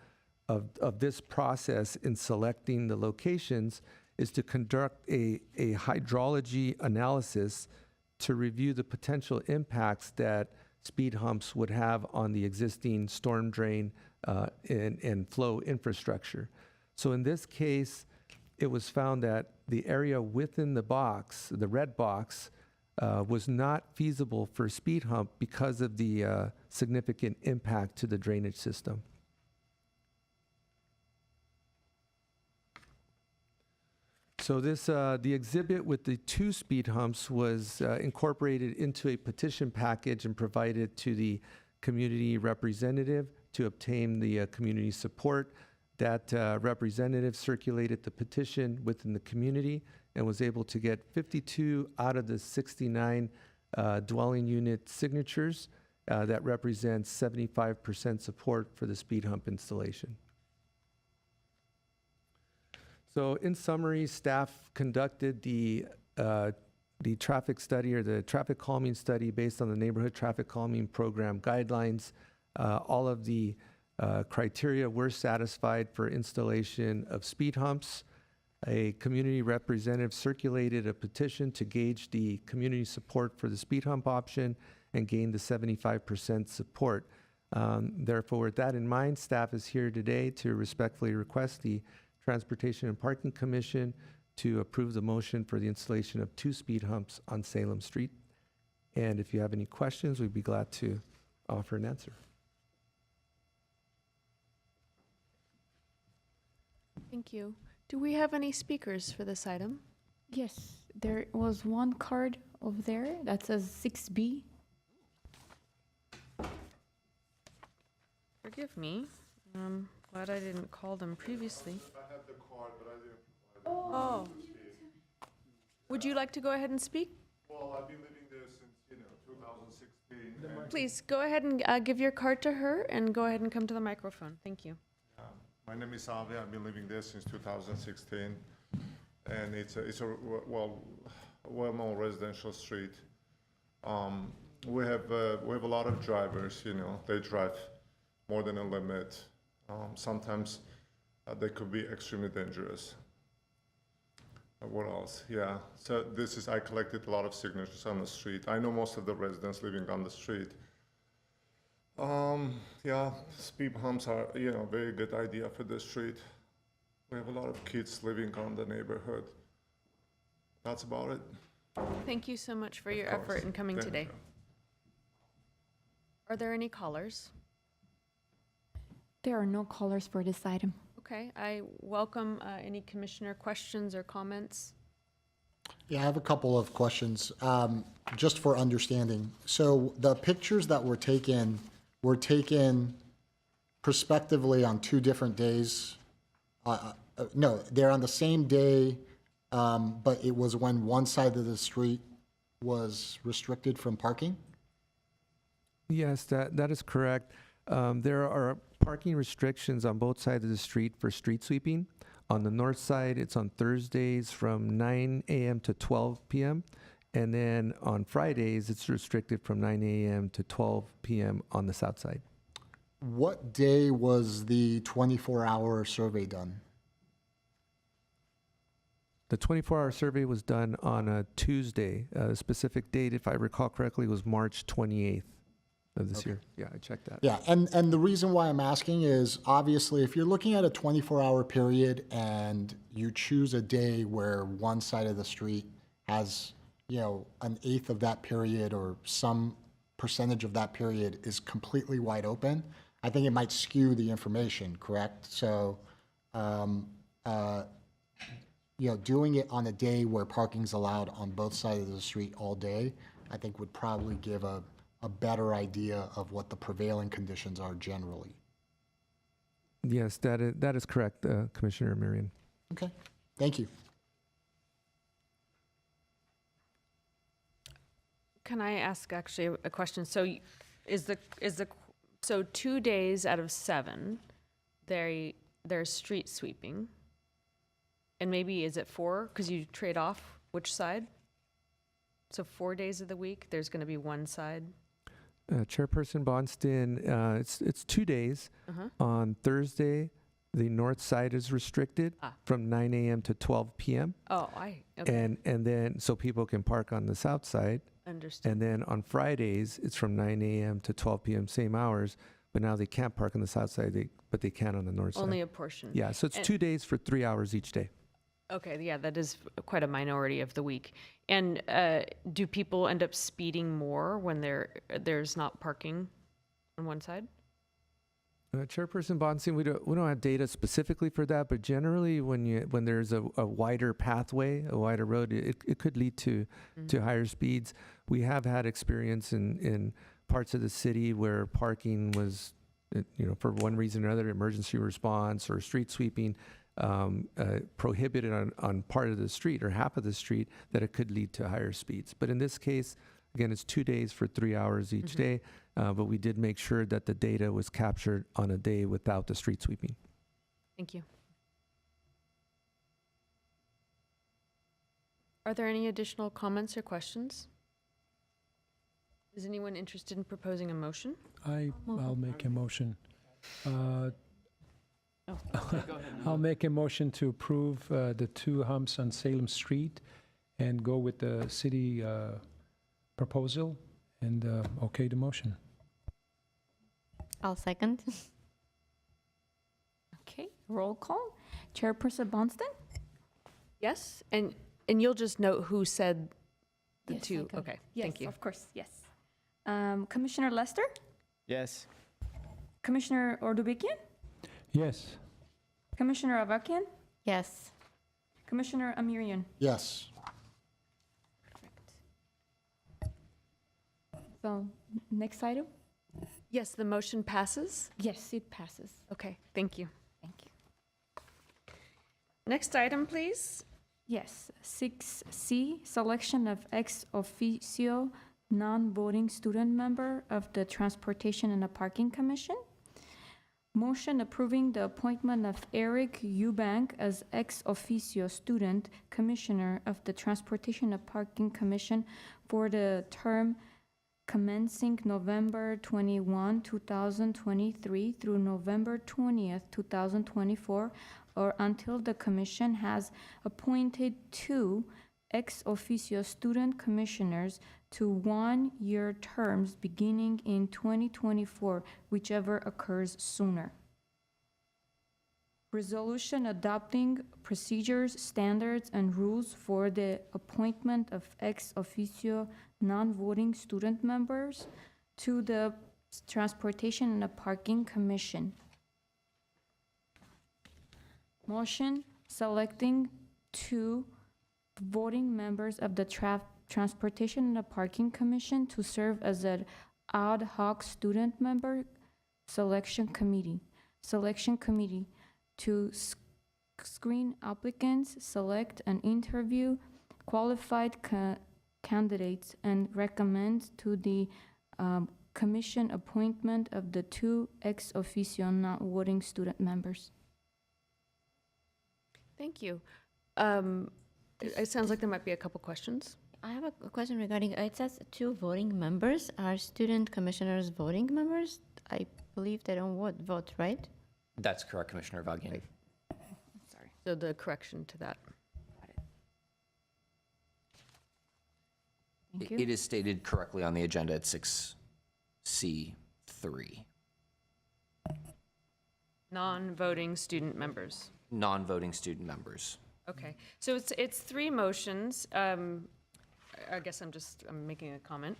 of this process in selecting the locations is to conduct a hydrology analysis to review the potential impacts that speed humps would have on the existing storm drain and flow infrastructure. So in this case, it was found that the area within the box, the red box, was not feasible for a speed hump because of the significant impact to the drainage system. So this, the exhibit with the 2 speed humps was incorporated into a petition package and provided to the community representative to obtain the community support. That representative circulated the petition within the community and was able to get 52 out of the 69 dwelling unit signatures. That represents 75% support for the speed hump installation. So in summary, staff conducted the traffic study, or the traffic calming study, based on the neighborhood traffic calming program guidelines. All of the criteria were satisfied for installation of speed humps. A community representative circulated a petition to gauge the community support for the speed hump option and gained the 75% support. Therefore, with that in mind, staff is here today to respectfully request the Transportation and Parking Commission to approve the motion for the installation of 2 speed humps on Salem Street. And if you have any questions, we'd be glad to offer an answer. Thank you. Do we have any speakers for this item? Yes, there was one card over there that says 6B. Forgive me. Glad I didn't call them previously. I have the card, but I didn't. Oh. Would you like to go ahead and speak? Well, I've been living there since 2016. and, Please go ahead and give your card to her and go ahead and come to the microphone. Thank you. my name is Avi. I've been living there since 2016, and it's a well-known residential street. We have a lot of drivers. They drive more than a limit. Sometimes they could be extremely dangerous. What else? Yeah, so I collected a lot of signatures on the street. I know most of the residents living on the street. Yeah, speed humps are, a very good idea for the street. We have a lot of kids living on the neighborhood. That's about it. Thank you so much for your Of course. effort in coming Thank today. you. Are there any callers? There are no callers for this item. Okay, I welcome any commissioner questions or comments. Yeah, I have a couple of questions, just for understanding. So the pictures that were taken prospectively on 2 different days. No, they're on the same day, but it was when one side of the street was restricted from parking? Yes, that is correct. There are parking restrictions on both sides of the street for street sweeping. On the north side, it's on Thursdays from 9 a.m. to 12 p.m. And then on Fridays, it's restricted from 9 a.m. to 12 p.m. on the south side. What day was the 24-hour survey done? The 24-hour survey was done on a Tuesday. The specific date, if I recall correctly, was March 28th of this year. Yeah, I checked that. Yeah, and the reason why I'm asking is, obviously, if you're looking at a 24-hour period and you choose a day where one side of the street has, an eighth of that period or some percentage of that period is completely wide open, I think it might skew the information, correct? So, doing it on a day where parking's allowed on both sides of the street all day, I think would probably give a better idea of what the prevailing conditions are generally. Yes, that is correct, Commissioner Marion. Okay, thank you. Can I ask actually a question? So so 2 days out of 7, they're street sweeping, and maybe is it 4 because you trade off which side? So 4 days of the week, there's going to be one side. Chairperson Bonston, it's 2 days. On Thursday, the north side is restricted from 9 a.m. to 12 p.m. Okay. And then so people can park on the south side. Understood. And then on Fridays, it's from 9 a.m. to 12 p.m. Same hours, but now they can't park on the south side, but they can on the north side. Only a portion. Yeah, so it's 2 days for 3 hours each day. Okay, yeah, that is quite a minority of the week. And do people end up speeding more when there's not parking on one side? Chairperson Bonstein, we don't have data specifically for that, but generally when there's a wider pathway, a wider road, it could lead to higher speeds. We have had experience in parts of the city where parking was, for one reason or another, emergency response or street sweeping, prohibited on part of the street or half of the street, that it could lead to higher speeds. But in this case, again, it's 2 days for 3 hours each day, but we did make sure that the data was captured on a day without the street sweeping. Thank you. Are there any additional comments or questions? Is anyone interested in proposing a motion? I'll make a motion. Go ahead. I'll make a motion to approve the 2 humps on Salem Street and go with the city proposal and okay the motion. I'll second. Okay, roll call. Chairperson Bonston? Yes, and you'll just note who said the Yes, I two. can. Okay, Yes, thank you. of course, yes. Commissioner Lester? Yes. Commissioner Ordubikian? Yes. Commissioner Avakian? Yes. Commissioner Amirian? Yes. So, next item? Yes, the motion passes. Yes, it passes. Okay, thank you. Thank you. Next item, please. Yes, 6C, selection of ex officio non-voting student member of the Transportation and the Parking Commission. Motion approving the appointment of Eric Eubank as ex officio student commissioner of the Transportation and Parking Commission for the term commencing November 21, 2023 through November 20th, 2024, or until the commission has appointed 2 ex officio student commissioners to 1-year terms beginning in 2024, whichever occurs sooner. Resolution adopting procedures, standards, and rules for the appointment of ex officio non-voting student members to the Transportation and the Parking Commission. Motion selecting 2 voting members of the Transportation and the Parking Commission to serve as an ad hoc student member selection committee to screen applicants, select and interview qualified candidates, and recommend to the commission appointment of the 2 ex officio not voting student members. Thank you. It sounds like there might be a couple questions. I have a question regarding, it says 2 voting members. Are student commissioners voting members? I believe they don't vote, right? That's correct, Commissioner Vagian. Sorry. So the correction to that. Thank you. It is stated correctly on the agenda at 6C3. Non-voting student members. Non-voting student members. Okay, so it's 3 motions. I guess I'm making a comment.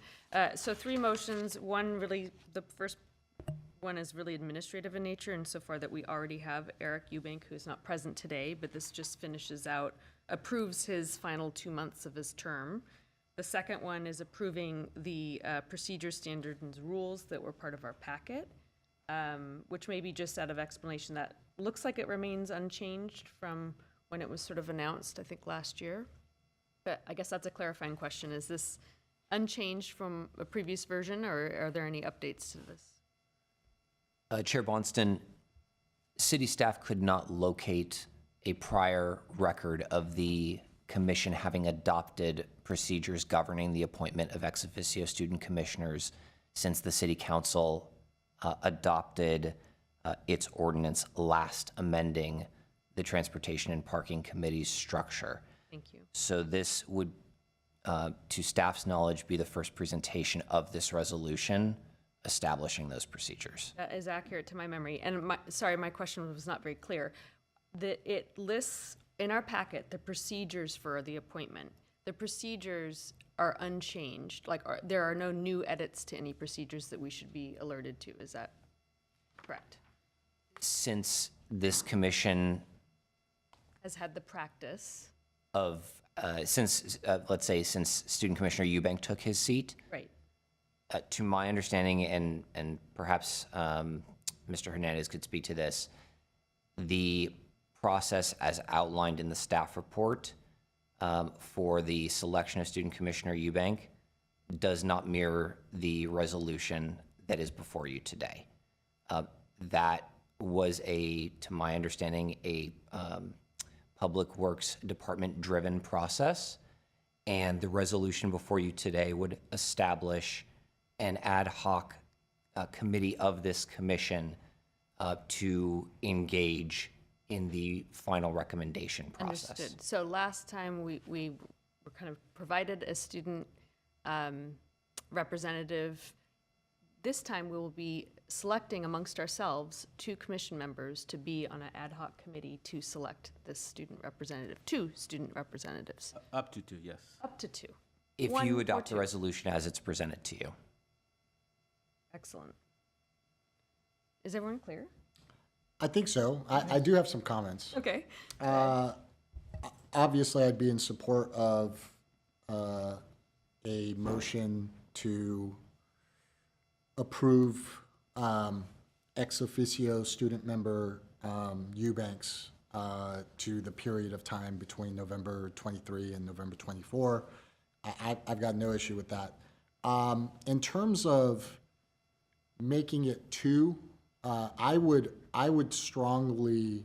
So 3 motions, the first one is really administrative in nature, insofar that we already have Eric Eubank, who is not present today, but this just approves his final 2 months of his term. The second one is approving the procedure standards and rules that were part of our packet, which may be just out of explanation that looks like it remains unchanged from when it was sort of announced, I think, last year. But I guess that's a clarifying question. Is this unchanged from a previous version, or are there any updates to this? Chair Bonston, city staff could not locate a prior record of the commission having adopted procedures governing the appointment of ex officio student commissioners since the city council adopted its ordinance last amending the Transportation and Parking Committee's structure. Thank you. So this would, to staff's knowledge, be the first presentation of this resolution establishing those procedures. That is accurate to my memory. And my question was not very clear. It lists in our packet the procedures for the appointment. The procedures are unchanged. There are no new edits to any procedures that we should be alerted to. Is that correct? Since this commission Has had the practice. of, since Student Commissioner Eubank took his seat, Right. to my understanding, and perhaps Mr. Hernandez could speak to this, the process as outlined in the staff report for the selection of Student Commissioner Eubank does not mirror the resolution that is before you today. That was to my understanding, a Public Works Department-driven process, and the resolution before you today would establish an ad hoc committee of this commission to engage in the final recommendation process. Understood. So last time we were kind of provided a student representative. This time we will be selecting amongst ourselves 2 commission members to be on an ad hoc committee to select this student representative, 2 student representatives. Up to 2, yes. Up to 2. If 1 you or adopt the 2. resolution as it's presented to you. Excellent. Is everyone clear? I think so. I do have some comments. Okay. Obviously, I'd be in support of a motion to approve ex officio student member Eubanks to the period of time between November 23 and November 24. I've got no issue with that. In terms of making it 2, I would strongly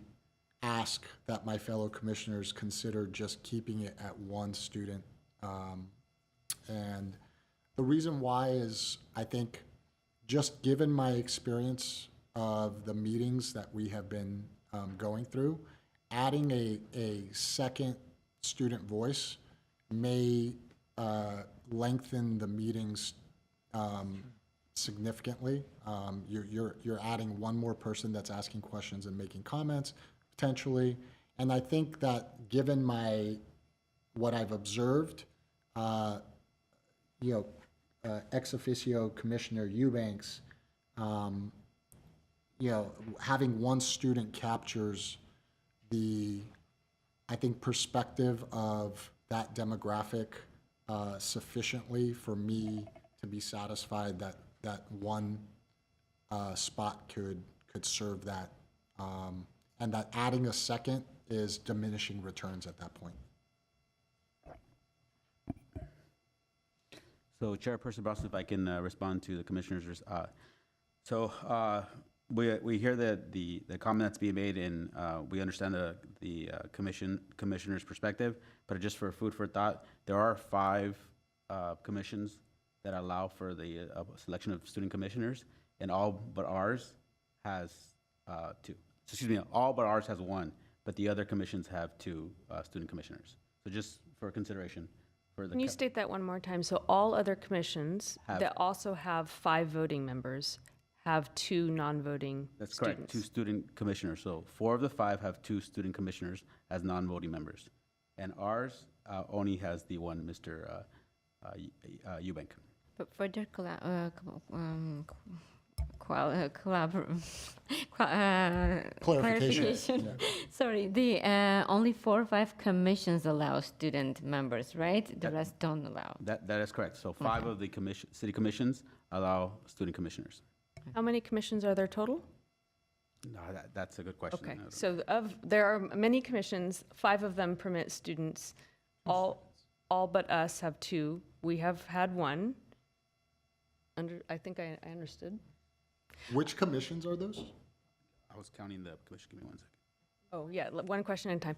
ask that my fellow commissioners consider just keeping it at 1 student. And the reason why is, I think, just given my experience of the meetings that we have been going through, adding a second student voice may lengthen the meetings significantly. You're adding 1 more person that's asking questions and making comments, potentially. And I think that given what I've observed, ex officio Commissioner Eubanks, having 1 student captures the, I think, perspective of that demographic sufficiently for me to be satisfied that that one spot could serve that, and that adding a second is diminishing returns at that point. So Chairperson Browson, if I can respond to the commissioners. We hear that the comment that's being made, and we understand the commissioner's perspective, but just for food for thought, there are 5 commissions that allow for the selection of student commissioners, and all but ours has 2. Excuse me, all but ours has 1, but the other commissions have 2 student commissioners. So just for consideration. Can you state that one more time? So all other commissions that also have 5 voting members have 2 non-voting students? That's correct, 2 student commissioners. So 4 of the 5 have 2 student commissioners as non-voting members. And ours only has the one, Mr. Eubank. But further clarification. Sorry, the only 4 or 5 commissions allow student members, right? The rest don't allow. That is correct. So 5 of the city commissions allow student commissioners. How many commissions are there total? No, that's a good question. Okay, so there are many commissions, 5 of them permit students. All but us have 2. We have had 1. I think I understood. Which commissions are those? I was counting the commission. Give me 1 second. Oh, yeah, one question at a time.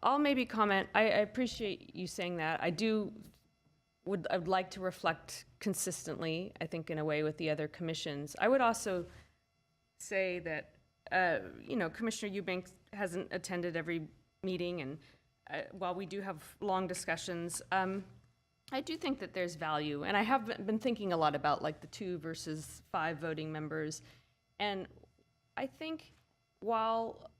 I'll maybe comment. I appreciate you saying that. I'd like to reflect consistently, I think, in a way with the other commissions. I would also say that, Commissioner Eubank hasn't attended every meeting, and while we do have long discussions, I do think that there's value, and I have been thinking a lot about like the 2 versus 5 voting members, and I think while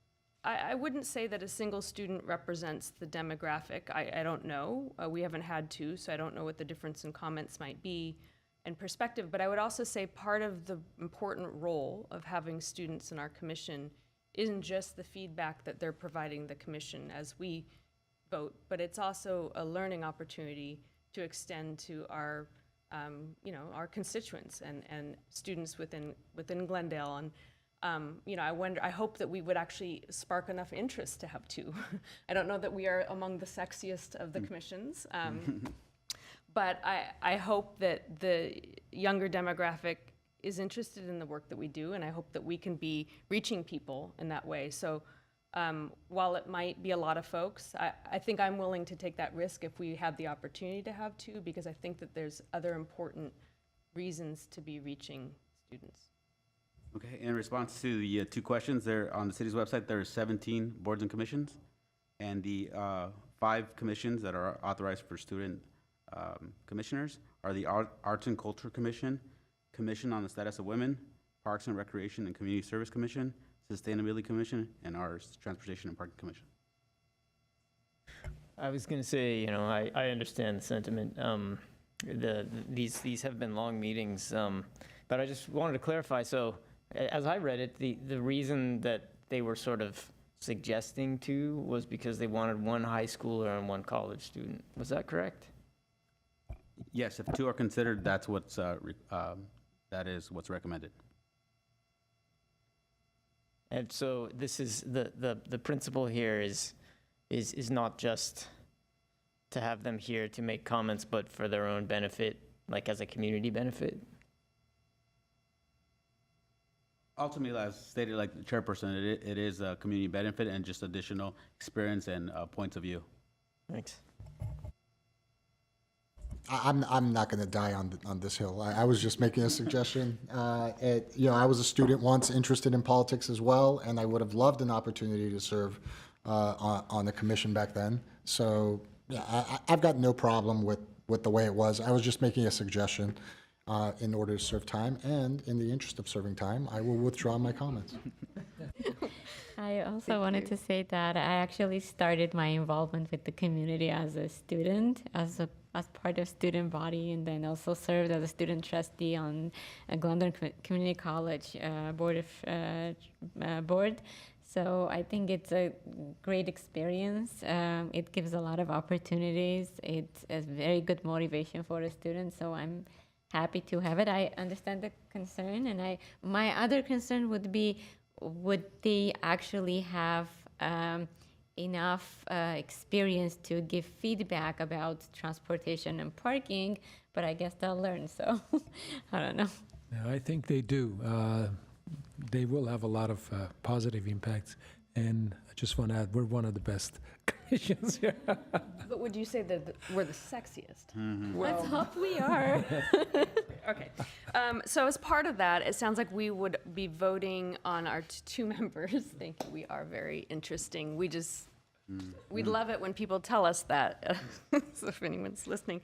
I wouldn't say that a single student represents the demographic, I don't know. We haven't had 2, so I don't know what the difference in comments might be and perspective, but I would also say part of the important role of having students in our commission isn't just the feedback that they're providing the commission as we vote, but it's also a learning opportunity to extend to our, our constituents and students within Glendale. And, I hope that we would actually spark enough interest to have 2. I don't know that we are among the sexiest of the commissions, but I hope that the younger demographic is interested in the work that we do, and I hope that we can be reaching people in that way. So while it might be a lot of folks, I think I'm willing to take that risk if we have the opportunity to have 2, because I think that there's other important reasons to be reaching students. Okay, in response to the 2 questions, there on the city's website, there are 17 boards and commissions, and the 5 commissions that are authorized for student commissioners are the Arts and Culture Commission, Commission on the Status of Women, Parks and Recreation and Community Service Commission, Sustainability Commission, and ours, Transportation and Parking Commission. I was going to say, I understand the sentiment. These have been long meetings, but I just wanted to clarify. So, as I read it, the reason that they were sort of suggesting 2 was because they wanted 1 high schooler and 1 college student. Was that correct? Yes, if 2 are considered, that is what's recommended. And so this is the principle here is not just to have them here to make comments, but for their own benefit, like as a community benefit. Ultimately, as stated, like the chairperson, it is a community benefit and just additional experience and points of view. Thanks. I'm not going to die on this hill. I was just making a suggestion. I was a student once, interested in politics as well, and I would have loved an opportunity to serve on the commission back then. So yeah, I've got no problem with the way it was. I was just making a suggestion in order to serve time, and in the interest of serving time, I will withdraw my comments. I also wanted to say that I actually started my involvement with the community as a student, as part of student body, and then also served as a student trustee on a Glendale Community College board. So I think it's a great experience. It gives a lot of opportunities. It's a very good motivation for a student. So I'm happy to have it. I understand the concern, and my other concern would be, would they actually have enough experience to give feedback about transportation and parking? But I guess they'll learn. So I don't know. Yeah, I think they do. They will have a lot of positive impacts. And I just want to add, we're one of the best commissions here. But would you say that we're the sexiest? Let's hope we are. Okay. So as part of that, it sounds like we would be voting on our two members. Thank you. We are very interesting. We'd love it when people tell us that. So if anyone's listening,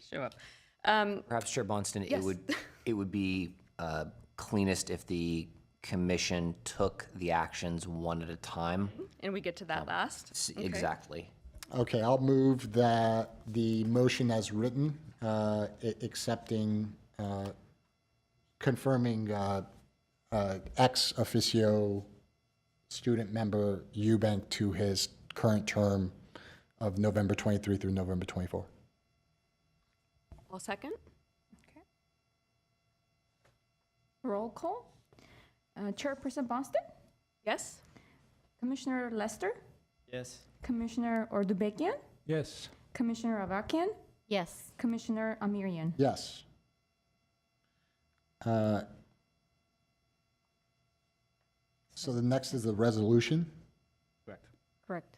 show up. Perhaps Chair Bonston, Yes. it would be cleanest if the commission took the actions one at a time. And we get to that last? Okay. Exactly. Okay, I'll move that the motion as written, accepting, confirming ex officio student member Eubank to his current term of November 23 through November 24. I'll second. Roll call. Chairperson Bonston? Yes? Commissioner Lester? Yes. Commissioner Ordubakian? Yes. Commissioner Avakian? Yes. Commissioner Amirian? Yes. So the next is the resolution. Correct.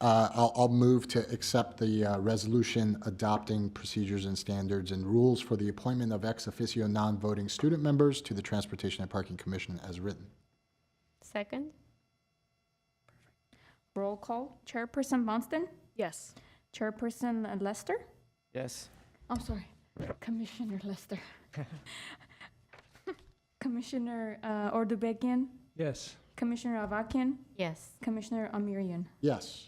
I'll move to accept the resolution adopting procedures and standards and rules for the appointment of ex officio non-voting student members to the Transportation and Parking Commission as written. Second? Roll call. Chairperson Bonston? Yes. Chairperson Lester? Yes. I'm sorry. Commissioner Lester. Commissioner Ordubakian? Yes. Commissioner Avakian? Yes. Commissioner Amirian? Yes.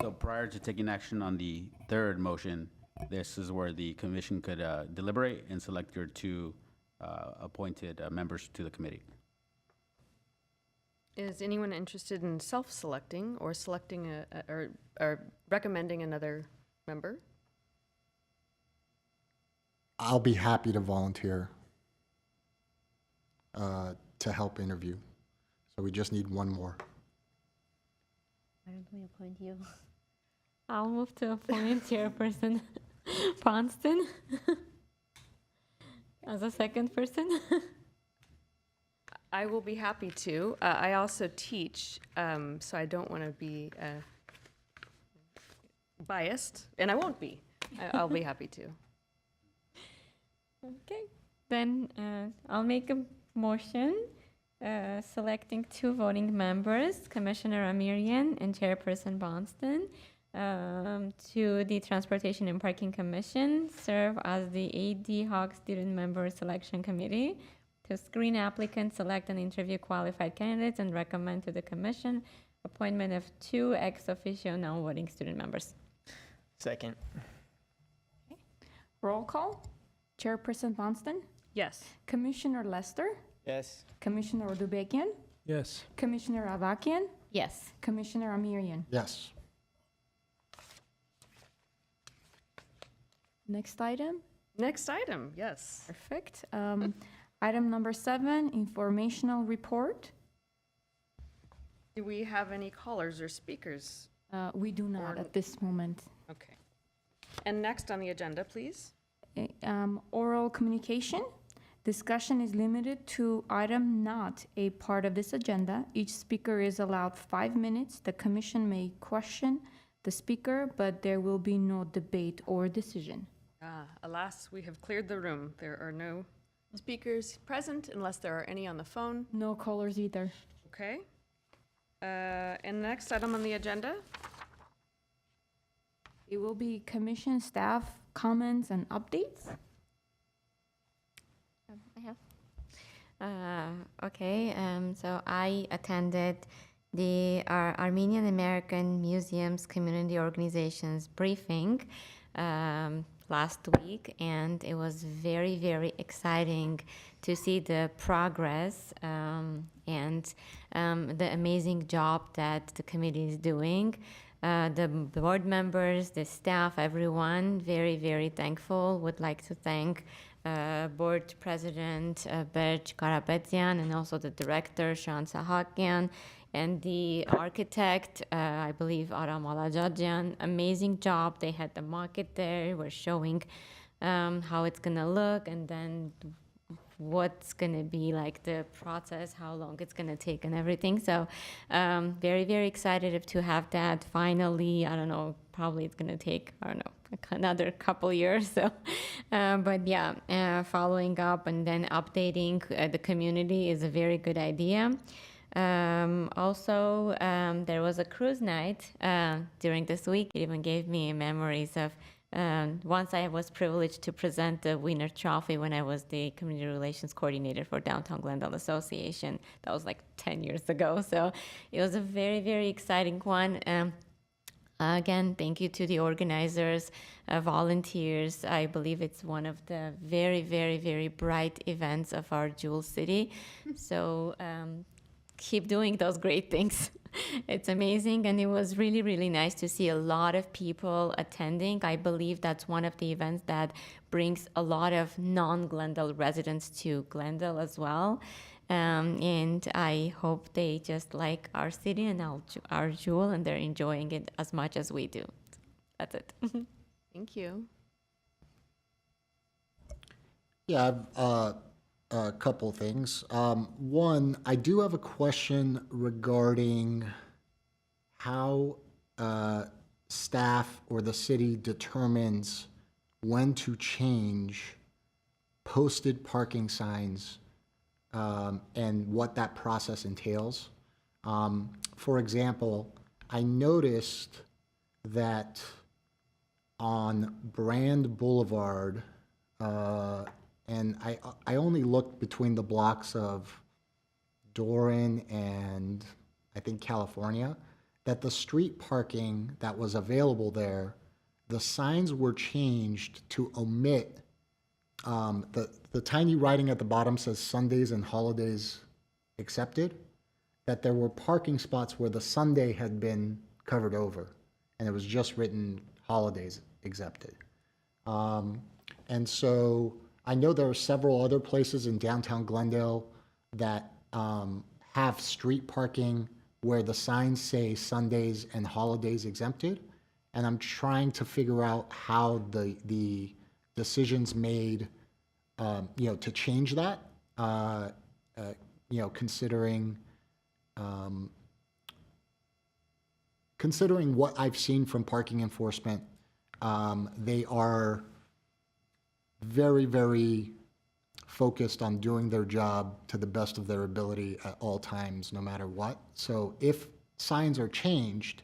So prior to taking action on the third motion, this is where the commission could deliberate and select your two appointed members to the committee. Is anyone interested in self-selecting or selecting or recommending another member? I'll be happy to volunteer to help interview. So we just need one more. Why don't we appoint you? I'll move to appoint Chairperson Bonston as a second person. I will be happy to. I also teach, so I don't want to be biased, and I won't be. I'll be happy to. Okay, then I'll make a motion selecting two voting members, Commissioner Amirian and Chairperson Bonston, to the Transportation and Parking Commission, serve as the AD Hoc Student Member Selection Committee, to screen applicants, select and interview qualified candidates, and recommend to the Commission appointment of two ex officio non-voting student members. Second. Roll call. Chairperson Bonston? Yes. Commissioner Lester? Yes. Commissioner Ordubakian? Yes. Commissioner Avakian? Yes. Commissioner Amirian? Yes. Next item? Next item, yes. Perfect. Item number 7, informational report. Do we have any callers or speakers? We do not at this moment. Okay. And next on the agenda, please. Oral communication. Discussion is limited to item not a part of this agenda. Each speaker is allowed 5 minutes. The commission may question the speaker, but there will be no debate or decision. Alas, we have cleared the room. There are no speakers present unless there are any on the phone. No callers either. Okay. And next item on the agenda? It will be commission staff comments and updates. I have. Okay, so I attended the Armenian American Museums Community Organizations briefing last week, and it was very, very exciting to see the progress and the amazing job that the committee is doing. The board members, the staff, everyone, very, very thankful. Would like to thank board president Berç Karapetyan and also the director Şan Sahakyan and the architect, I believe Aram Alajadyan. Amazing job. They had the market there, were showing how it's gonna look and then what's gonna be like the process, how long it's gonna take and everything. So very, very excited to have that finally. I don't know, probably it's gonna take, I don't know, another couple years. So, but yeah, following up and then updating the community is a very good idea. Also, there was a cruise night during this week. It even gave me memories of once I was privileged to present the winner trophy when I was the community relations coordinator for Downtown Glendale Association. That was like 10 years ago. So it was a very, very exciting one. Again, thank you to the organizers, volunteers. I believe it's one of the very, very, very bright events of our Jewel City. So keep doing those great things. It's amazing, and it was really, really nice to see a lot of people attending. I believe that's one of the events that brings a lot of non-Glendale residents to Glendale as well. And I hope they just like our city and our Jewel, and they're enjoying it as much as we do. That's it. Thank you. Yeah, a couple things. One, I do have a question regarding how staff or the city determines when to change posted parking signs and what that process entails. For example, I noticed that on Brand Boulevard, and I only looked between the blocks of Doran and I think California, that the street parking that was available there, the signs were changed to omit, the tiny writing at the bottom says Sundays and holidays accepted, that there were parking spots where the Sunday had been covered over and it was just written holidays accepted. And so I know there are several other places in downtown Glendale that have street parking where the signs say Sundays and holidays exempted, and I'm trying to figure out how the decisions made, to change that, considering what I've seen from parking enforcement, they are very, very focused on doing their job to the best of their ability at all times, no matter what. So if signs are changed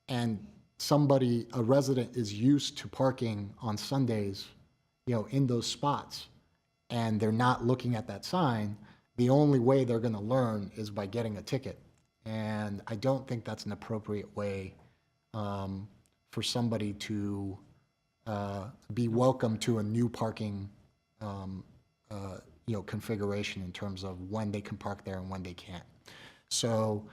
and a resident is used to parking on Sundays, in those spots, and they're not looking at that sign, the only way they're going to learn is by getting a ticket. And I don't think that's an appropriate way for somebody to be welcome to a new parking, configuration in terms of when they can park there and when they can't. So,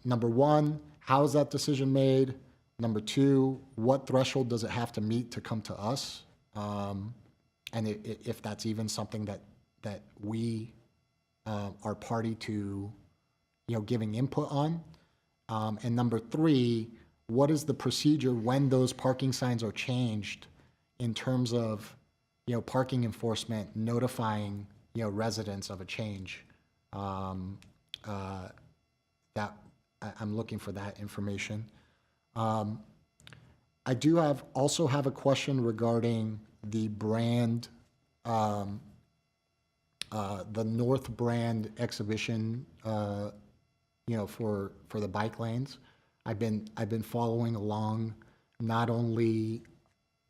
number one, how is that decision made? Number two, what threshold does it have to meet to come to us? And if that's even something that we are party to, giving input on. And number three, what is the procedure when those parking signs are changed in terms of, parking enforcement notifying, residents of a change? That I'm looking for that information. I do also have a question regarding the brand, the North Brand exhibition, for the bike lanes. I've been following along, not only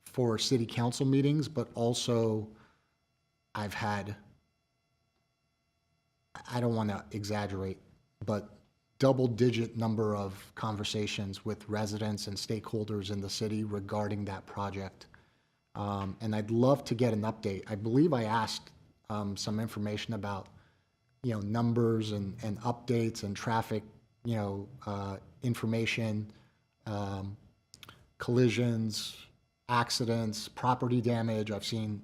for city council meetings, but also I've had, I don't want to exaggerate, but double-digit number of conversations with residents and stakeholders in the city regarding that project. And I'd love to get an update. I believe I asked some information about, numbers and updates and traffic, information, collisions, accidents, property damage. I've seen,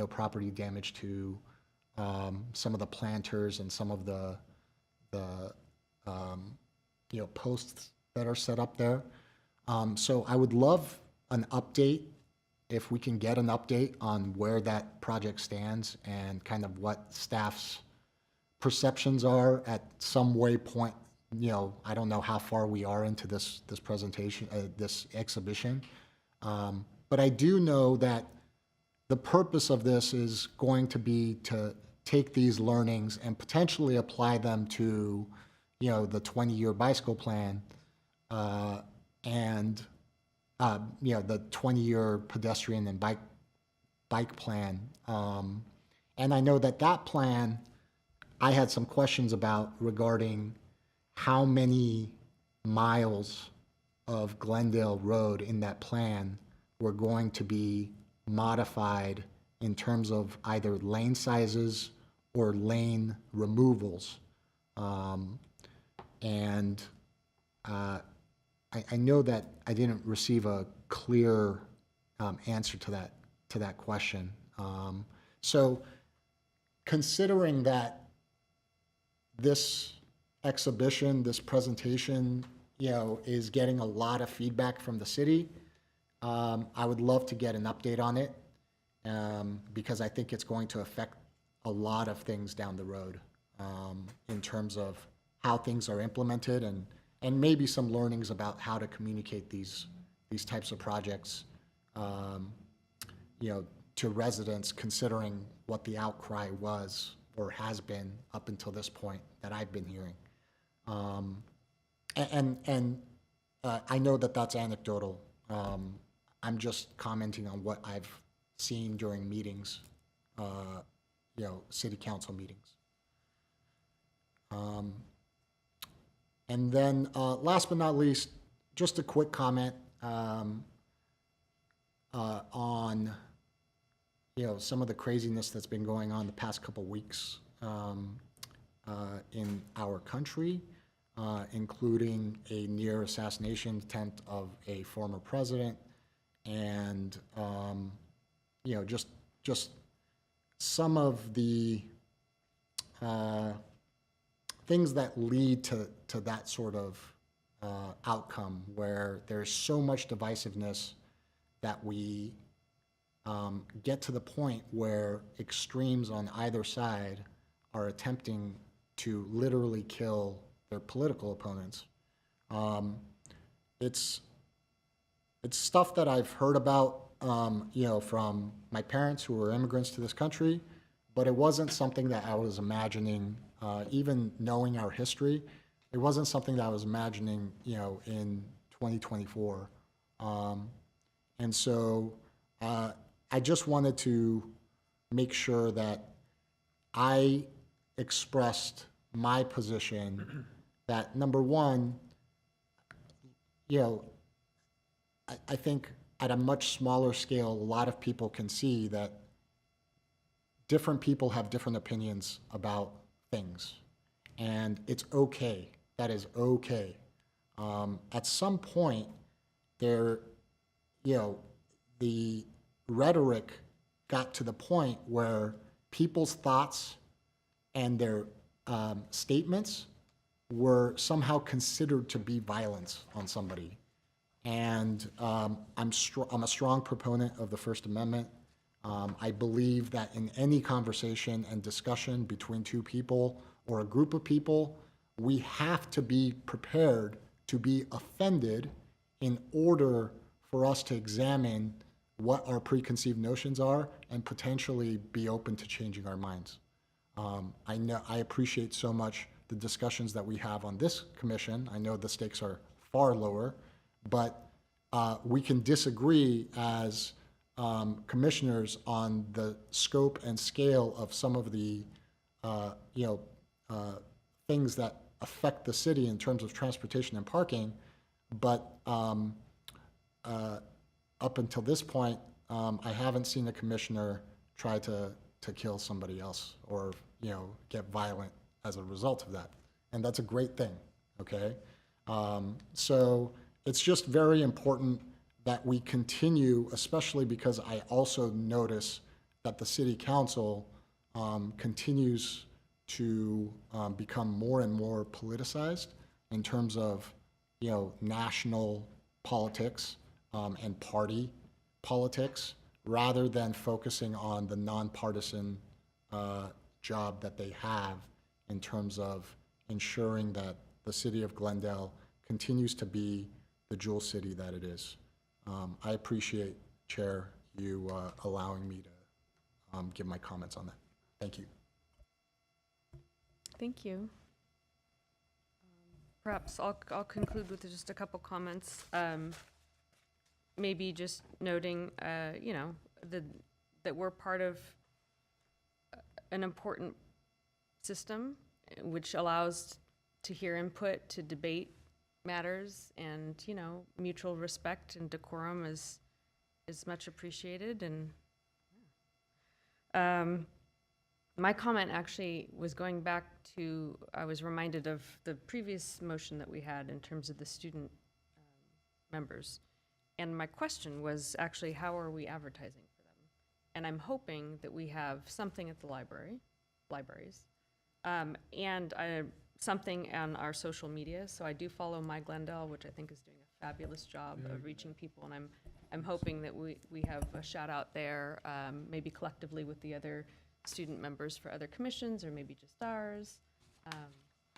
property damage to some of the planters and some of the posts that are set up there. So I would love an update, if we can get an update on where that project stands and kind of what staff's perceptions are at some waypoint. I don't know how far we are into this presentation, this exhibition. But I do know that the purpose of this is going to be to take these learnings and potentially apply them to, the 20-year bicycle plan, and the 20-year pedestrian and bike plan. And I know that plan, I had some questions about regarding how many miles of Glendale Road in that plan were going to be modified in terms of either lane sizes or lane removals. I know that I didn't receive a clear answer to that question. So considering that this exhibition, this presentation, is getting a lot of feedback from the city, I would love to get an update on it, because I think it's going to affect a lot of things down the road, in terms of how things are implemented and maybe some learnings about how to communicate these types of projects, to residents, considering what the outcry was or has been up until this point that I've been hearing. I know that that's anecdotal. I'm just commenting on what I've seen during meetings, city council meetings. And then last but not least, just a quick comment on some of the craziness that's been going on the past couple weeks in our country, including a near assassination attempt of a former president, and just some of the things that lead to that sort of outcome, where there's so much divisiveness that we get to the point where extremes on either side are attempting to literally kill their political opponents. It's stuff that I've heard about, from my parents who were immigrants to this country, but it wasn't something that I was imagining, even knowing our history, it wasn't something that I was imagining, in 2024. And so I just wanted to make sure that I expressed my position that, number one, I think at a much smaller scale, a lot of people can see that different people have different opinions about things, and it's okay. That is okay. At some point, the rhetoric got to the point where people's thoughts and their statements were somehow considered to be violence on somebody. And I'm a strong proponent of the First Amendment. I believe that in any conversation and discussion between two people or a group of people, we have to be prepared to be offended in order for us to examine what our preconceived notions are and potentially be open to changing our minds. I appreciate so much the discussions that we have on this commission. I know the stakes are far lower, but we can disagree as commissioners on the scope and scale of some of the things that affect the city in terms of transportation and parking, but up until this point, I haven't seen a commissioner try to kill somebody else or, get violent as a result of that. And that's a great thing, okay? So it's just very important that we continue, especially because I also notice that the city council continues to become more and more politicized in terms of, national politics and party politics, rather than focusing on the nonpartisan job that they have in terms of ensuring that the city of Glendale continues to be the jewel city that it is. I appreciate, Chair, you allowing me to give my comments on that. Thank you. Thank you. Perhaps I'll conclude with just a couple comments. Maybe just noting, that we're part of an important system which allows to hear input, to debate matters, and, mutual respect and decorum is much appreciated. And my comment actually was going back to, I was reminded of the previous motion that we had in terms of the student members. And my question was actually, how are we advertising for them? And I'm hoping that we have something at the libraries, and something on our social media. So I do follow My Glendale, which I think is doing a fabulous job of reaching people, and I'm hoping that we have a shout out there, maybe collectively with the other student members for other commissions, or maybe just ours.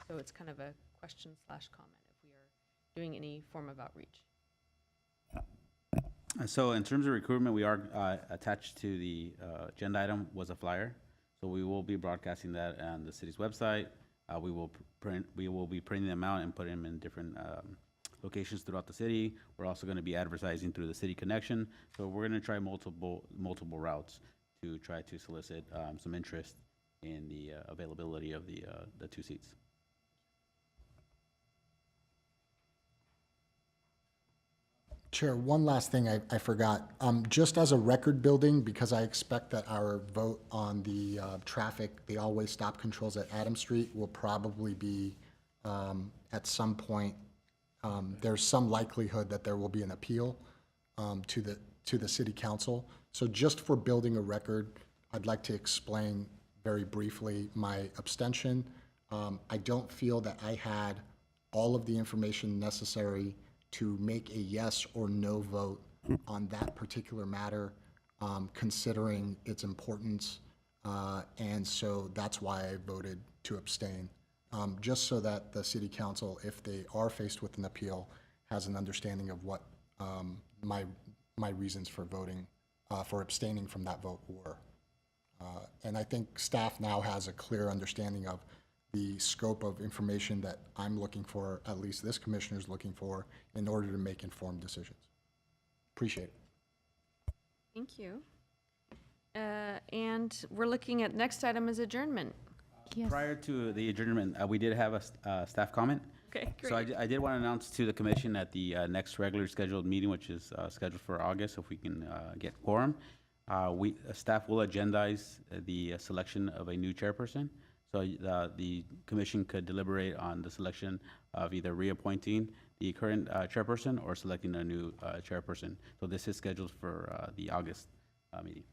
So it's kind of a question / comment if we are doing any form of outreach. So in terms of recruitment, we are attached to the agenda item was a flyer. So we will be broadcasting that on the city's website. We will be printing them out and putting them in different locations throughout the city. We're also going to be advertising through the City Connection. So we're going to try multiple routes to try to solicit some interest in the availability of the 2 seats. Chair, one last thing I forgot. Just as a record building, because I expect that our vote on the traffic, the all-way stop controls at Adams Street will probably be at some point, there's some likelihood that there will be an appeal to the city council. So just for building a record, I'd like to explain very briefly my abstention. I don't feel that I had all of the information necessary to make a yes or no vote on that particular matter, considering its importance. And so that's why I voted to abstain, just so that the city council, if they are faced with an appeal, has an understanding of what my reasons for voting, for abstaining from that vote were. And I think staff now has a clear understanding of the scope of information that I'm looking for, at least this commissioner's looking for, in order to make informed decisions. Appreciate it. Thank you. And we're looking at next item is adjournment. Yes. Prior to the adjournment, we did have a staff comment. Okay, great. So I did want to announce to the commission at the next regular scheduled meeting, which is scheduled for August, if we can get quorum, staff will agendize the selection of a new chairperson. So the commission could deliberate on the selection of either reappointing the current chairperson or selecting a new chairperson. So this is scheduled for the August meeting.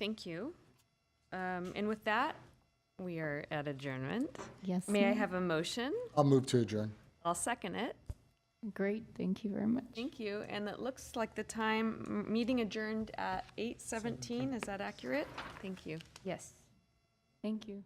Thank you. And with that, we are at adjournment. Yes. May I ma'am. have a motion? I'll move to adjourn. I'll second it. Great, thank you very much. Thank you. And it looks like the time, meeting adjourned at 8:17. Is that accurate? Thank you. Yes. Thank you.